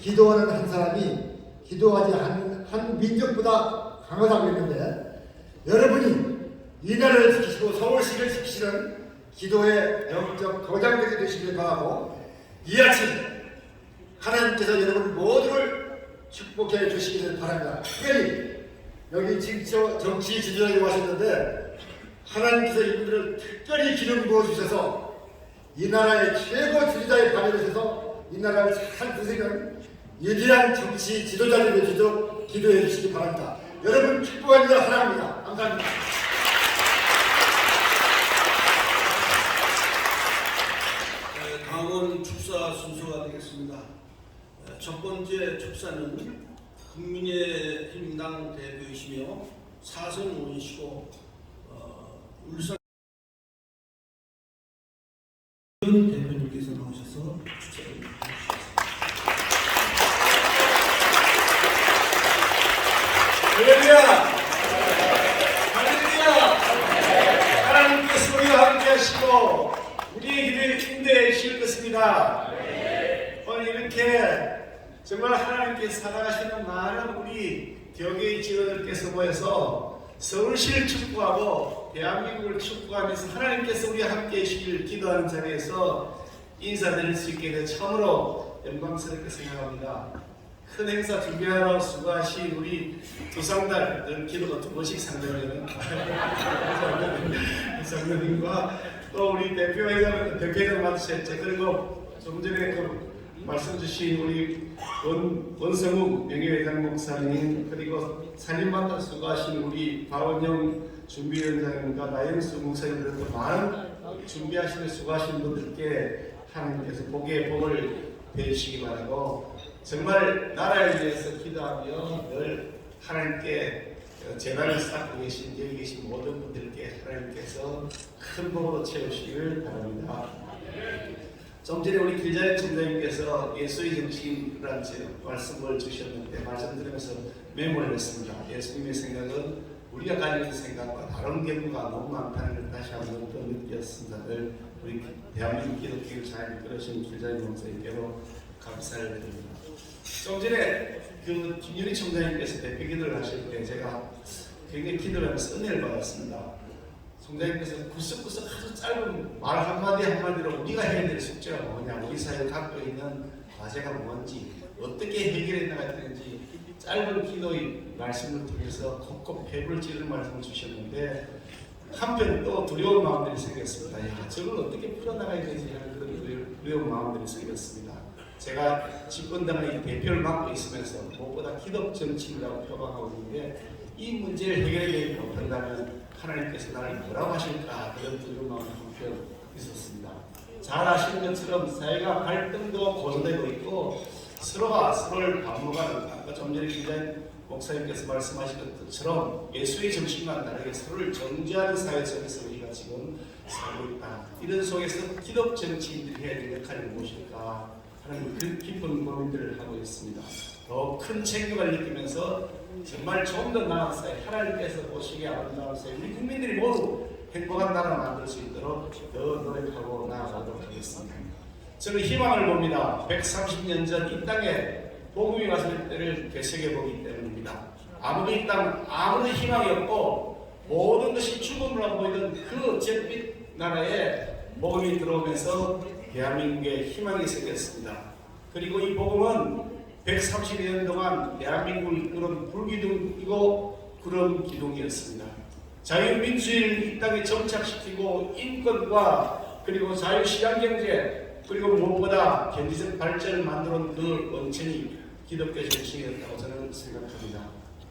J: 기도하는 한 사람이 기도하지 않는 한 민족보다 강하다고 했는데, 여러분이 이 나라를 지키시고 서울시를 지키시는 기도의 영적 거장들이 되시길 바라고, 이 아침 하나님께서 여러분 모두를 축복해 주시기를 바랍니다. 특별히 여기 지금 정치 지도자님 하셨는데 하나님께서 이분들을 특별히 기름 부어주셔서 이 나라의 최고 지도자의 발을 주셔서 이 나라를 잘 다스리는 위대한 정치 지도자들이 되도록 기도해 주시기 바랍니다. 여러분 축복합니다. 사랑합니다. 감사합니다.
K: 강원 축사 순서가 되겠습니다. 첫 번째 축사는 국민의힘당 대표이시며 사선 의원이시고 울산 대표님께서 나오셔서 축사를 해주시겠습니다.
A: 할렐루야! 할렐루야! 하나님께서 우리와 함께 하시고 우리의 길을 인도해 주실 것입니다. 오늘 이렇게 정말 하나님께서 사랑하시는 많은 우리 교계의 직원들께서 모여서 서울시를 축복하고 대한민국을 축복하면서 하나님께서 우리와 함께 해주시길 기도하는 자리에서 인사드릴 수 있게 돼 참으로 영광스럽게 생각합니다. 큰 행사 준비하러 수고하신 우리 두상달, 늘 기도가 2번씩 상대하려는 장로님과 또 우리 대표회장 맡으셨죠. 그리고 좀 전에 그 말씀 주신 우리 원성욱 명예회장 목사님, 그리고 살림마다 수고하신 우리 박원영 준비위원장님과 나영수 목사님들, 또 많은 준비하시는 수고하신 분들께 하나님께서 복의 복을 배우시기 바라고, 정말 나라를 위해서 기도하며 늘 하나님께 재단을 쌓고 계신 여기 계신 모든 분들께 하나님께서 큰 복으로 채우시길 바랍니다. 좀 전에 우리 길자연 총장님께서 예수의 정신이라는 말씀을 주셨는데 말씀드리면서 메모를 했습니다. 예수님의 생각은 우리가 가지고 있는 생각과 다른 경우가 너무 많다는 걸 다시 한번 더 느꼈습니다. 늘 우리 대한민국 기독교를 잘 이끌으신 길자연 목사님께로 감사를 드립니다. 좀 전에 그 김윤희 총장님께서 대표 기도를 하실 때 제가 굉장히 기도를 하면서 은혜를 받았습니다. 총장님께서 구석구석 아주 짧은 말 한마디 한마디로 우리가 해야 될 숙제가 뭐냐, 우리 사회에 갖고 있는 과제가 뭔지, 어떻게 해결해 나가야 되는지 짧은 기도의 말씀을 통해서 곳곳 배불 찌르는 말씀을 주셨는데, 한편 또 두려운 마음들이 생겼습니다. 야, 저걸 어떻게 풀어나가야 되지 하는 그런 두려운 마음들이 생겼습니다. 제가 집권당의 대표를 맡고 있으면서 무엇보다 기독 정치인이라고 표방하고 있는데, 이 문제를 해결하지 못한다면 하나님께서 나를 뭐라고 하실까, 그런 두려운 마음이 한편 있었습니다. 잘 아시는 것처럼 사회가 갈등도 고조되고 있고 서로가 서로를 반목하는, 아까 좀 전에 김자연 목사님께서 말씀하신 것처럼 예수의 정신과 다르게 서로를 정죄하는 사회 속에서 우리가 지금 살고 있다. 이런 속에서 기독 정치인들이 해야 될 역할이 무엇일까 하는 그 깊은 고민들을 하고 있습니다. 더 큰 책임을 느끼면서 정말 좀 더 나은 사회, 하나님께서 보시기에 아름다운 사회, 우리 국민들이 모두 행복한 나라를 만들 수 있도록 더 노력하고 나아가도록 하겠습니다. 저는 희망을 봅니다. 130년 전 이 땅에 복음이 왔을 때를 되새겨 보기 때문입니다. 아무도 이 땅 아무도 희망이 없고
K: 모든 것이 죽음으로 보이던 그 잿빛 나라에 복음이 들어오면서 대한민국에 희망이 생겼습니다. 그리고 이 복음은 130년 동안 대한민국을 이끄는 불기둥이고 구름 기둥이었습니다. 자유민주주의를 이 땅에 정착시키고 인권과 그리고 자유시장경제 그리고 무엇보다 경제적 발전을 만들어온 그 원천이 기독교 정신이었다고 저는 생각합니다.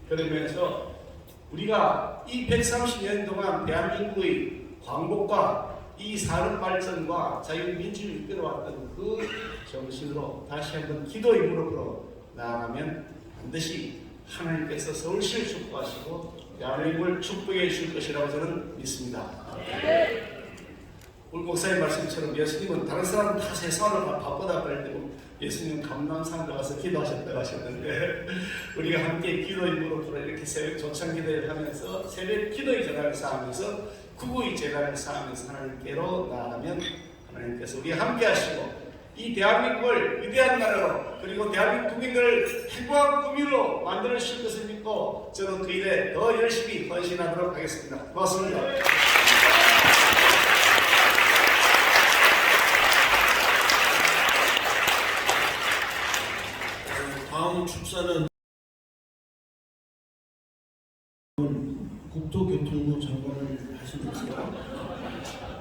K: 그러면서 우리가 이 130년 동안 대한민국의 광복과 이 산업 발전과 자유민주주의를 이끌어왔던 그 정신으로 다시 한번 기도의 무릎으로 나아가면 반드시 하나님께서 서울시를 축복하시고 대한민국을 축복해 주실 것이라고 저는 믿습니다. 우리 목사님 말씀처럼 예수님은 다른 사람은 다 세상을 바쁘다 그럴 때고 예수님은 감람산 가서 기도하셨다고 하셨는데 우리가 함께 기도의 무릎으로 이렇게 새벽 조창 기도를 하면서 새벽 기도의 재단을 쌓으면서 구구의 재단을 쌓으면서 하나님께로 나아가면 하나님께서 우리와 함께 하시고 이 대한민국을 위대한 나라로 그리고 대한민국 국민들을 행복한 국민으로 만들어 주실 것을 믿고 저는 그 일에 더 열심히 헌신하도록 하겠습니다. 고맙습니다. 다음 축사는 국토교통부 장관을 하시면서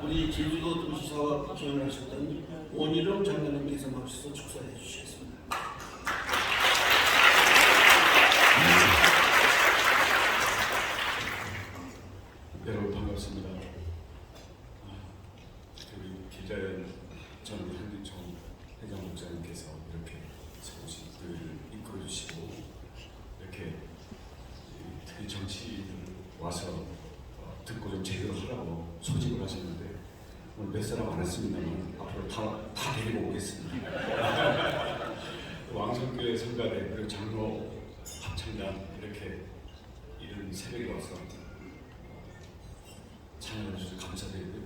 K: 우리 제주도 도시사와 부총을 하셨던 원희룡 장관님께서 마치서 축사해 주시겠습니다.
L: 여러분 반갑습니다. 우리 기자연 전 한기총 회장 목사님께서 이렇게 서울시를 이끌어주시고 이렇게 특히 정치인들 와서 듣고 좀 제대로 하라고 소집을 하셨는데 오늘 몇 사람 안 했습니다만 앞으로 다 데리고 오겠습니다. 왕성교회 성가대 그리고 장로 합창단 이렇게 이런 새벽에 와서 찬양해 주셔서 감사드리고요.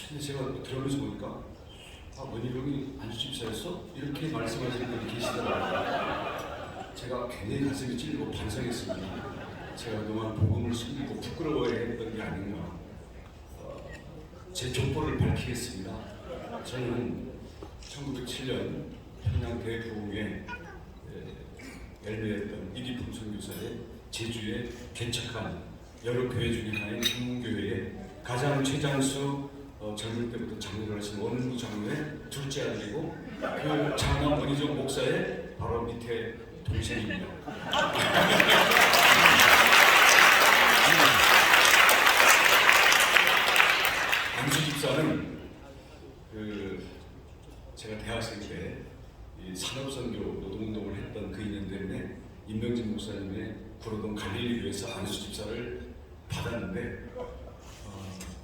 L: 근데 제가 들으면서 보니까 원희룡이 안수집사였어? 이렇게 말씀하시는 분이 계시더라고요. 제가 굉장히 가슴이 찔리고 반성했습니다. 제가 그동안 복음을 숨기고 부끄러워야 했던 게 아닌가. 제 족보를 밝히겠습니다. 저는 1907년 평양 대부흥에 열매했던 이리품 선교사의 제주에 개척한 여러 교회 중에 하나인 중문교회의 가장 최장수 젊을 때부터 장로를 하신 원무 장로의 둘째 아들이고 그 장남 원희종 목사의 바로 밑에 동생입니다. 안수 집사는 제가 대학생 때 산업선교 노동운동을 했던 그 인연 때문에 임명진 목사님의 구로동 갈릴리교회에서 안수 집사를 받았는데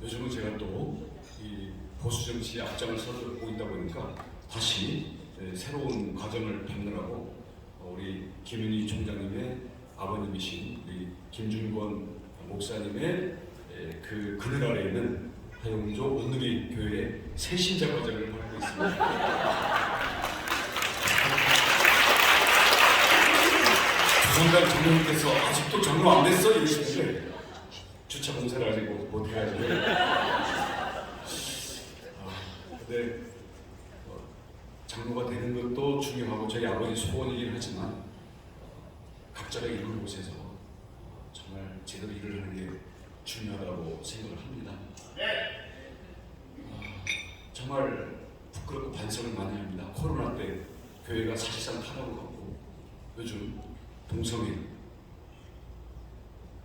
L: 요즘은 제가 또 이 보수 정치의 앞장을 서고 있다 보니까 다시 새로운 과정을 밟느라고 우리 김윤희 총장님의 아버님이신 우리 김준권 목사님의 그 그늘 아래에 있는 하용조 온누리 교회의 새신자 과정을 밟고 있습니다. 조선간 장로님께서 아직도 장로 안 됐어? 이러시는데 주차 공사를 아직 못 해가지고 근데 장로가 되는 것도 중요하고 저희 아버지 소원이긴 하지만 각자가 이루는 곳에서 정말 제대로 일을 하는 게 중요하다고 생각을 합니다. 정말 부끄럽고 반성을 많이 합니다. 코로나 때 교회가 사실상 타락을 갖고 요즘 동성애,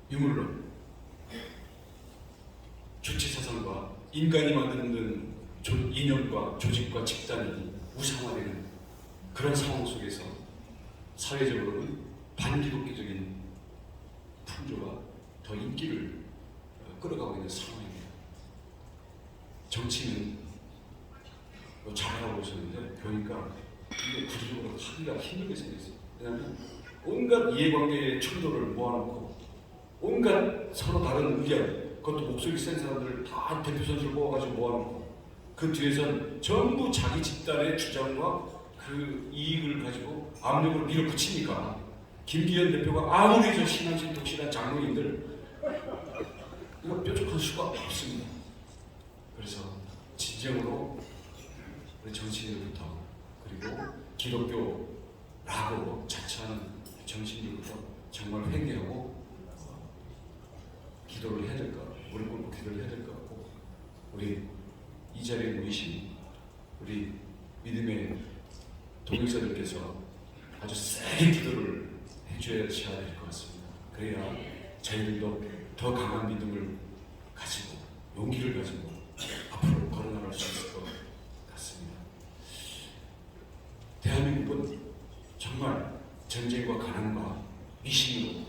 L: 유물론, 주체사상과 인간이 만드는 이념과 조직과 집단이 우상화되는 그런 상황 속에서 사회적으로는 반기독교적인 풍조가 더 인기를 끌어가고 있는 상황입니다. 정치는 잘하고 오셨는데 보니까 이게 구조적으로 하기가 힘들게 생겼어요. 왜냐하면 온갖 이해관계의 충돌을 모아놓고 온갖 서로 다른 의견, 그것도 목소리 센 사람들을 다 대표 선수를 뽑아가지고 모아놓고 그 뒤에선 전부 자기 집단의 주장과 그 이익을 가지고 압력으로 밀어붙이니까 김기현 대표가 아무리 저 신앙심 독실한 장로인들 이거 뾰족할 수가 없습니다. 그래서 진정으로 우리 정치인들부터 그리고 기독교라고 자처하는 정치인들부터 정말 회개하고 기도를 해야 될 것 같고 무릎 꿇고 기도를 해야 될 것 같고 우리 이 자리에 모이신 우리 믿음의 동역자들께서 아주 세게 기도를 해줘야 될 것 같습니다. 그래야 저희들도 더 강한 믿음을 가지고 용기를 가지고 앞으로 걸어나갈 수 있을 것 같습니다. 대한민국은 정말 전쟁과 가난과 미신으로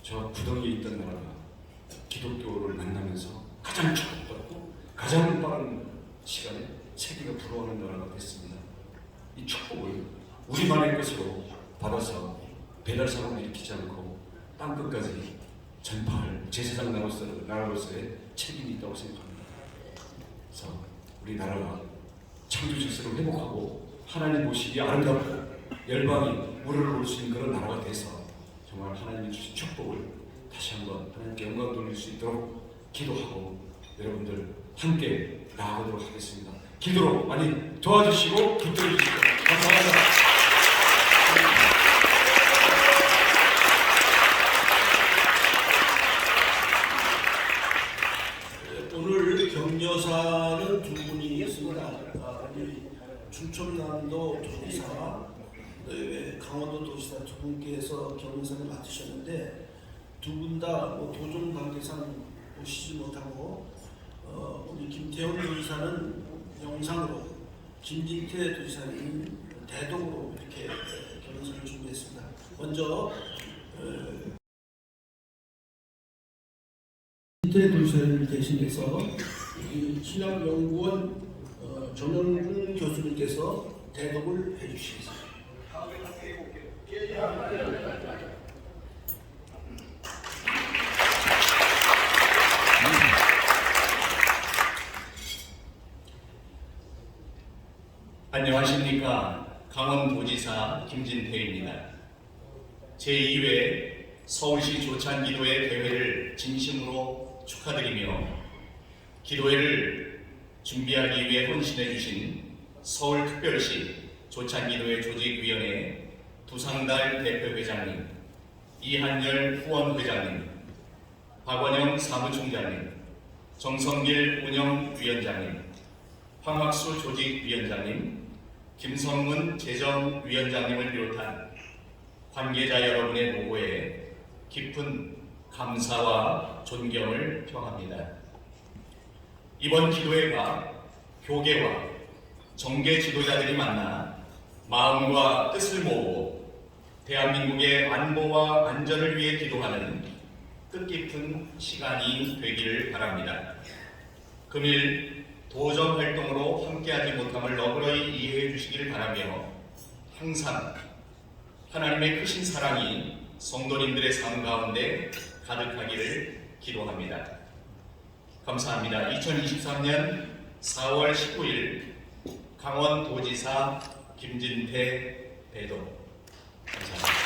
L: 저 구덩이에 있던 나라가 기독교를 만나면서 가장 축복받고 가장 빠른 시간에 세계가 부러워하는 나라가 됐습니다. 이 축복을 우리만의 것으로 받아서 배달사고를 일으키지 않고 땅끝까지 전파할 제사장 나라로서의 책임이 있다고 생각합니다. 그래서 우리 나라가 창조 질서를 회복하고 하나님 모시기 아름답고 열방이 우러러 볼 수 있는 그런 나라가 돼서 정말 하나님이 주신 축복을 다시 한번 하나님께 영광 돌릴 수 있도록 기도하고 여러분들 함께 나아가도록 하겠습니다. 기도로 많이 도와주시고 붙들어 주시고 감사합니다.
K: 오늘 격려사는 두 분이 있습니다. 우리 충청남도 도지사, 강원도 도지사 두 분께서 격려사를 맡으셨는데 두 분 다 도종 관계상 오시지 못하고 우리 김태훈 도지사는 영상으로, 김진태 도지사는 대동으로 이렇게 격려사를 준비했습니다. 먼저 김진태 도지사를 대신해서 신학연구원 정영준 교수님께서 대동을 해주시겠습니다.
M: 안녕하십니까. 강원도지사 김진태입니다. 제2회 서울시 조찬기도회 대회를 진심으로 축하드리며 기도회를 준비하기 위해 헌신해 주신 서울특별시 조찬기도회 조직위원회 두상달 대표회장님, 이한열 후원회장님, 박원영 사무총장님, 정성길 운영위원장님, 황학수 조직위원장님, 김성문 재정위원장님을 비롯한 관계자 여러분의 노고에 깊은 감사와 존경을 표합니다. 이번 기도회가 교계와 정계 지도자들이 만나 마음과 뜻을 모으고 대한민국의 안보와 안전을 위해 기도하는 뜻깊은 시간이 되기를 바랍니다. 금일 도정 활동으로 함께하지 못함을 너그러이 이해해 주시기를 바라며 항상 하나님의 크신 사랑이 성도님들의 삶 가운데 가득하기를 기도합니다. 감사합니다. 2023년 4월 19일 강원도지사 김진태 대동. 감사합니다.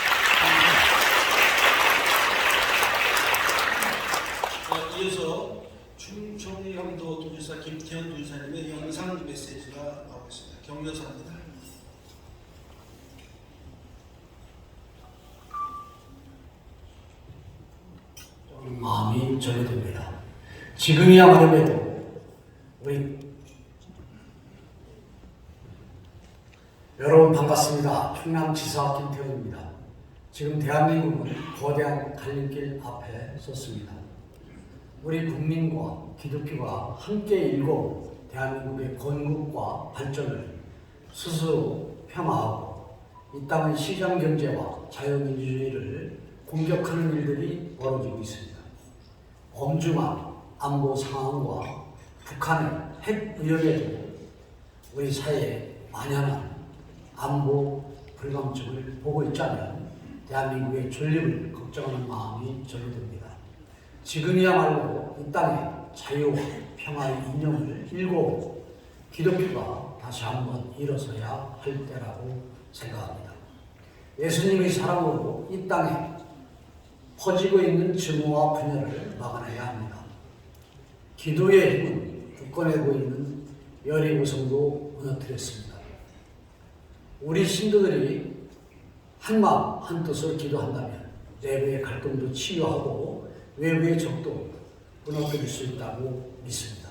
K: 이어서 충청남도 도지사 김태현 도지사님의 영상 메시지가 나오겠습니다. 격려사입니다.
N: 마음이 절레됩니다. 지금이야말로 우리 여러분 반갑습니다. 충남지사 김태훈입니다. 지금 대한민국은 거대한 갈림길 앞에 섰습니다. 우리 국민과 기독교가 함께 일궈 대한민국의 건국과 발전을 스스로 폄하하고 이 땅의 시장경제와 자유민주주의를 공격하는 일들이 벌어지고 있습니다. 엄중한 안보 상황과 북한의 핵 위협에도 우리 사회에 만연한 안보 불감증을 보고 있자면 대한민국의 존립을 걱정하는 마음이 절로됩니다. 지금이야말로 이 땅의 자유와 평화의 이념을 일궈 기독교가 다시 한번 일어서야 할 때라고 생각합니다. 예수님의 사랑으로 이 땅에 퍼지고 있는 증오와 분열을 막아내야 합니다. 기도의 힘은 굳건해 보이는 열의구성도 무너뜨렸습니다. 우리 신도들이 한마음 한뜻으로 기도한다면 내부의 갈등도 치유하고 외부의 적도 무너뜨릴 수 있다고 믿습니다.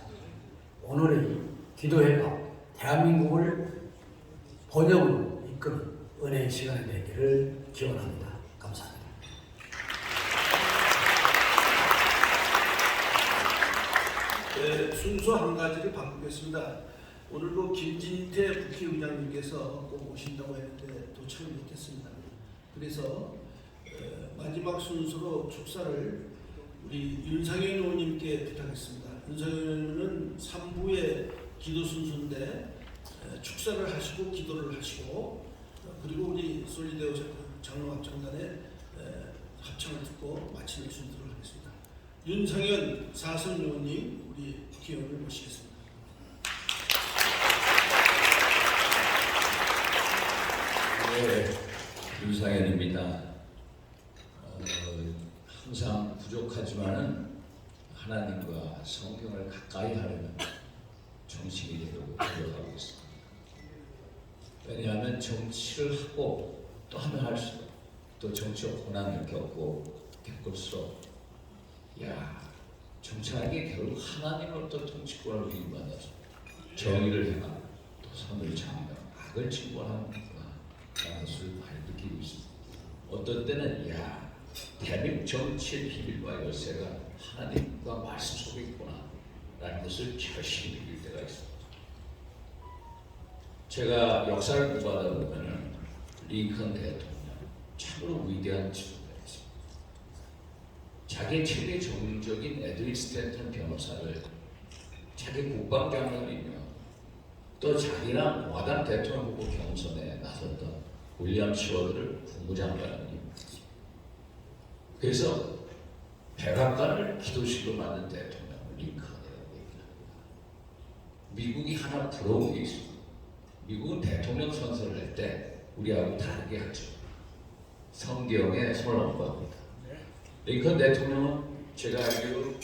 N: 오늘의 기도회가 대한민국을 번영으로 이끄는 은혜의 시간이 되기를 기원합니다. 감사합니다.
O: 네, 순서 한 가지를 바꾸겠습니다. 오늘도 김진태 국회의장님께서 꼭 오신다고 했는데 도착을 못했습니다. 그래서 마지막 순서로 축사를 우리 윤상현 의원님께 부탁했습니다. 윤상현 의원은 3부의 기도 순서인데 축사를 하시고 기도를 하시고 그리고 우리 솔리데오 장로합창단의 합창을 듣고 마치는 순서로 하겠습니다. 윤상현 사선 의원님 우리 국회의원을 모시겠습니다.
F: 네, 윤상현입니다. 항상 부족하지만은 하나님과 성경을 가까이 하려면 정치인이 되려고 노력하고 있습니다. 왜냐하면 정치를 하고 또 하면 할수록 또 정치적 고난을 겪을수록 정치하는 게 결국 하나님으로부터 통치권을 위임받아서 정의를 행하고 또 선을 창의하고 악을 진보하는구나 라는 것을 많이 느끼고 있습니다. 어떤 때는 대한민국 정치의 비밀과 열쇠가 하나님과 말씀 속에 있구나 라는 것을 절실히 느낄 때가 있습니다. 제가 역사를 공부하다 보면 링컨 대통령 참으로 위대한 지도자였습니다. 자기의 최대 정적인 에드윈 스탠턴 변호사를 자기 국방장관이며 또 자기랑 와당 대통령 후보 경선에 나섰던 윌리엄 시워드를 국무장관으로 임명했습니다. 그래서 백악관을 기도실로 만든 대통령을 링컨이라고 얘기합니다. 미국이 하나 부러운 게 있습니다. 미국은 대통령 선서를 할 때 우리하고 다르게 하죠. 성경에 손을 얹고 합니다. 링컨 대통령은 제가 알기로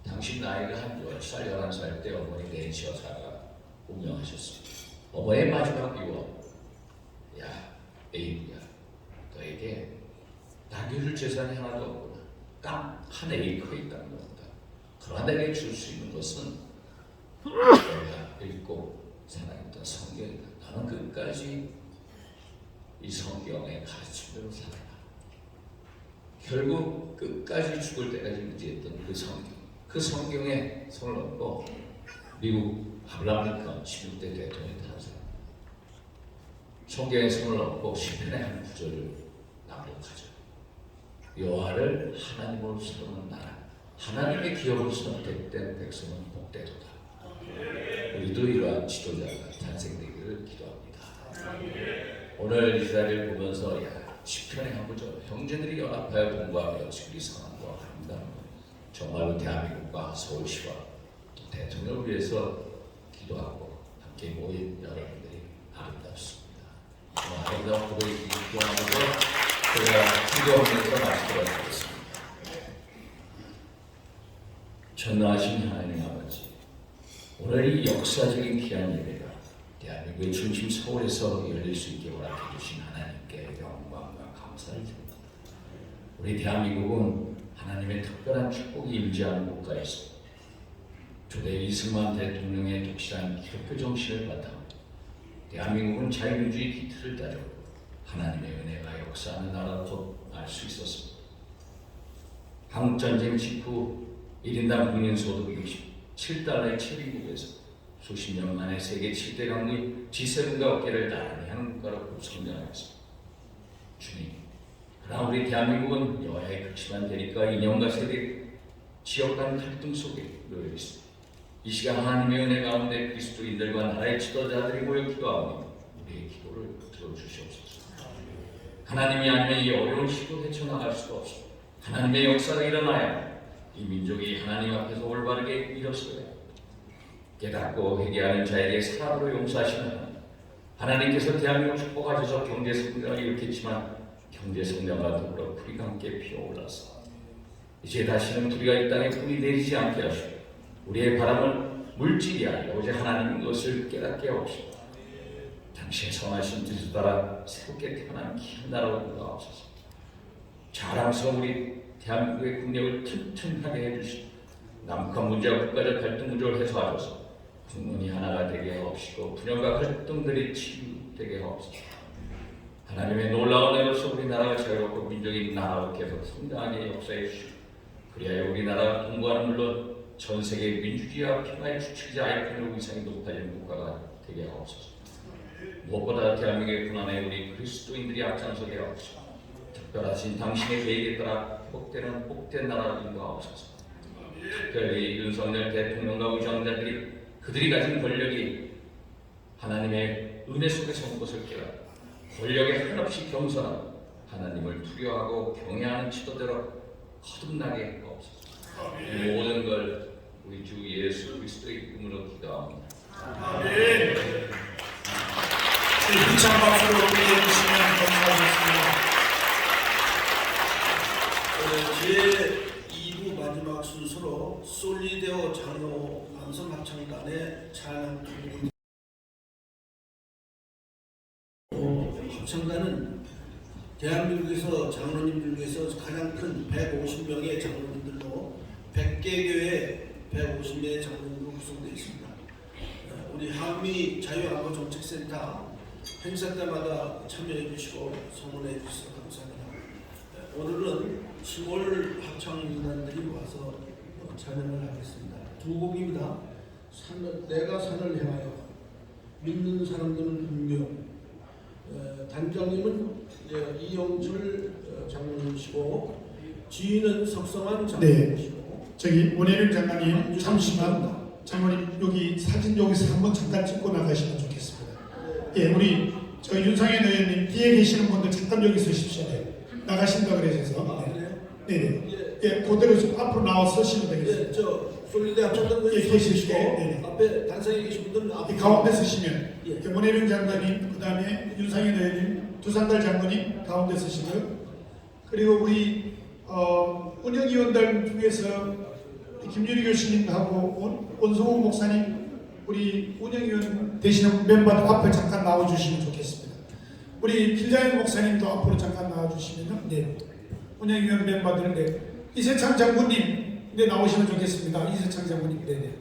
F: 당시 나이가 한 10살, 11살 때 어머니 낸시 여사가 운명하셨습니다. 어머니의 마지막 유언, 에이브야, 너에게 남겨줄 재산이 하나도 없구나. 딱 한 에이커 있다는 겁니다. 그러나 내게 줄 수 있는 것은 내가 읽고 살아있던 성경이다. 나는 끝까지 이 성경의 가르침대로 살아라. 결국 끝까지 죽을 때까지 유지했던 그 성경에 손을 얹고 미국 아브라함 링컨 16대 대통령이 탄생. 성경에 손을 얹고 시편의 한 구절을 낭독하죠. 여호와를 하나님으로 세우는 나라, 하나님의 기업으로 선택된 백성은 복되도다. 우리도 이러한 지도자가 탄생되기를 기도합니다. 오늘 이 자리를 보면서 시편의 한 구절, 형제들이 연합하여 공부하며 우리 선함과 아름다운 정말로 대한민국과 서울시와 또 대통령을 위해서 기도하고 함께 모인 여러분들이 아름답습니다. 아름다운 고백이 기도하면서 제가 기도하면서 마치도록 하겠습니다. 전능하신 하나님 아버지, 오늘 이 역사적인 귀한 예배가 대한민국의 중심 서울에서 열릴 수 있게 허락해 주신 하나님께 영광과 감사를 드립니다. 우리 대한민국은 하나님의 특별한 축복이 임재하는 국가에 있습니다. 조대 이승만 대통령의 독실한 기독교 정신을 바탕으로 대한민국은 자유민주의 기틀을 따져 하나님의 은혜가 역사하는 나라로 알 수 있었습니다. 한국전쟁 직후 1인당 국민소득 67달러의 최빈국에서 수십 년 만에 세계 7대 강국이 G7과 어깨를 나란히 하는 국가로 성장하였습니다. 주님, 그러나 우리 대한민국은 여야의 극심한 대립과 이념과 세대, 지역 간 갈등 속에 놓여 있습니다. 이 시간 하나님의 은혜 가운데 그리스도인들과 나라의 지도자들이 모여 기도하오니 우리의 기도를 들어주시옵소서. 하나님이 아니면 이 어려운 시도 헤쳐나갈 수가 없습니다. 하나님의 역사가 일어나야 이 민족이 하나님 앞에서 올바르게 일어서야 깨닫고 회개하는 자에게 사랑으로 용서하시는 하나님께서 대한민국 축복하셔서 경제 성장을 일으켰지만 경제 성장과 더불어 뿌리가 함께 피어올라서 이제 다시는 뿌리가 이 땅에 뿌리 내리지 않게 하시고
M: 우리의 바람은 물질이 아니라 오직 하나님인 것을 깨닫게 하옵시고 당신의 선하신 뜻을 따라 새롭게 태어난 긴 나라로 돌아옵소서. 자랑스러운 우리 대한민국의 국력을 튼튼하게 해주시고 남북한 문제와 국가적 갈등 구조를 해소하셔서 국민이 하나가 되게 하옵시고 분열과 갈등들이 치유되게 하옵소서. 하나님의 놀라운 은혜로서 우리나라가 자유롭고 민족이 나라로 계속 성장하게 역사해 주시고 그리하여 우리나라가 동북아는 물론 전 세계 민주주의와 평화의 주축이자 아이콘으로 위상이 높아지는 국가가 되게 하옵소서. 무엇보다 대한민국의 군안에 우리 그리스도인들이 앞장서게 하옵소서. 특별하신 당신의 계획에 따라 회복되는 복된 나라를 인도하옵소서. 특별히 윤석열 대통령과 위정자들이 그들이 가진 권력이 하나님의 은혜 속에서 온 것을 깨닫고 권력에 한없이 겸손하고 하나님을 두려워하고 경외하는 지도대로 거듭나게 하옵소서. 이 모든 걸 우리 주 예수 그리스도의 이름으로 기도합니다.
A: 아멘. 힘찬 박수로 우리해 주시면 감사하겠습니다.
O: 제 2부 마지막 순서로 솔리데오 장로 남성 합창단의 찬양 두 합창단은 대한민국에서 장로님들 중에서 가장 큰 150명의 장로님들로 100개 교회 150명의 장로님으로 구성되어 있습니다. 우리 한미 자유안보정책센터 행사 때마다 참여해 주시고 성원해 주셔서 감사합니다. 오늘은 10월 합창인단들이 와서 찬양을 하겠습니다. 두 곡입니다. 내가 산을 향하여, 믿는 사람들은 분명. 단장님은 이영철 장로님이시고 지휘는 석성환 장로님이시고.
A: 저기 원혜령 장관님 잠시만 장로님 여기 사진 여기서 한번 잠깐 찍고 나가시면 좋겠습니다. 예, 우리 저 윤상현 의원님 뒤에 계시는 분들 잠깐 여기 서십시오. 네. 나가신다 그러셔서. 네네. 예, 그대로 좀 앞으로 나와 서시면 되겠습니다.
O: 예, 저 솔리데 합창단
A: 예, 계시시고
O: 앞에 단상에 계신 분들은 앞에
A: 가운데 서시면. 예. 원혜령 장관님, 그 다음에 윤상현 의원님, 두산달 장로님 가운데 서시고요. 그리고 우리 운영위원들 중에서 김유리 교수님하고 원성호 목사님, 우리 운영위원 되시는 멤버들 앞에 잠깐 나와주시면 좋겠습니다. 우리 필자연 목사님도 앞으로 잠깐 나와주시면요. 네. 운영위원 멤버들, 네. 이세창 장군님, 네, 나오시면 좋겠습니다. 이세창 장군님, 네네.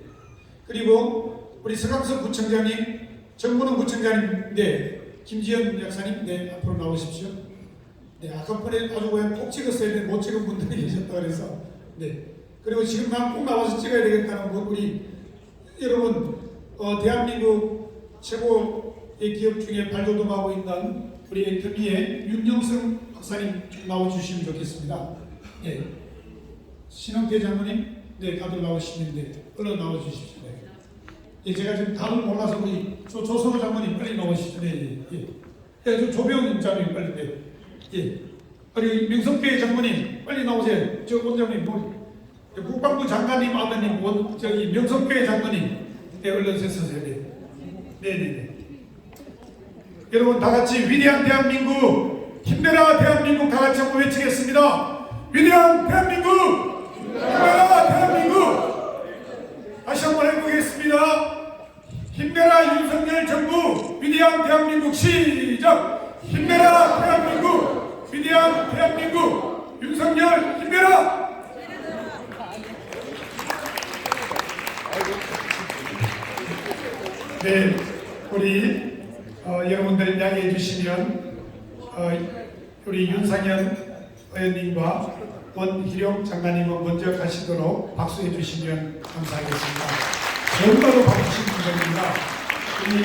A: 그리고 우리 서강석 구청장님, 정문원 구청장님, 네. 김지현 약사님, 네, 앞으로 나오십시오. 네, 아까 번에 아주 그냥 꼭 찍었어야 되는데 못 찍은 분들이 계셨다 그래서. 네. 그리고 지금 난 꼭 나와서 찍어야 되겠다는 분, 우리 여러분, 대한민국 최고의 기업 중에 발돋움하고 있는 우리 엔터미의 윤영성 박사님 나와주시면 좋겠습니다. 네. 신영태 장로님, 네, 다들 나오시는데 얼른 나와주십시오. 네. 예, 제가 지금 답을 몰라서 우리 조선호 장로님 빨리 나오시죠. 네, 예, 예. 예, 조병훈 장로님 빨리, 네. 예. 우리 명성교회 장로님 빨리 나오세요. 저 원장님, 국방부 장관님, 아버님, 저기 명성교회 장로님, 네, 얼른 서세요. 네, 네, 네. 여러분 다 같이 위대한 대한민국, 힘내라 대한민국 다 같이 한번 외치겠습니다. 위대한 대한민국, 힘내라 대한민국. 다시 한번 해보겠습니다. 힘내라 윤석열 정부, 위대한 대한민국. 시작. 힘내라 대한민국, 위대한 대한민국. 윤석열 힘내라. 네, 우리 여러분들 이야기해 주시면 우리 윤상현 의원님과 원희룡 장관님은 먼저 가시도록 박수해 주시면 감사하겠습니다. 정말로 박수 치는 겁니다. 우리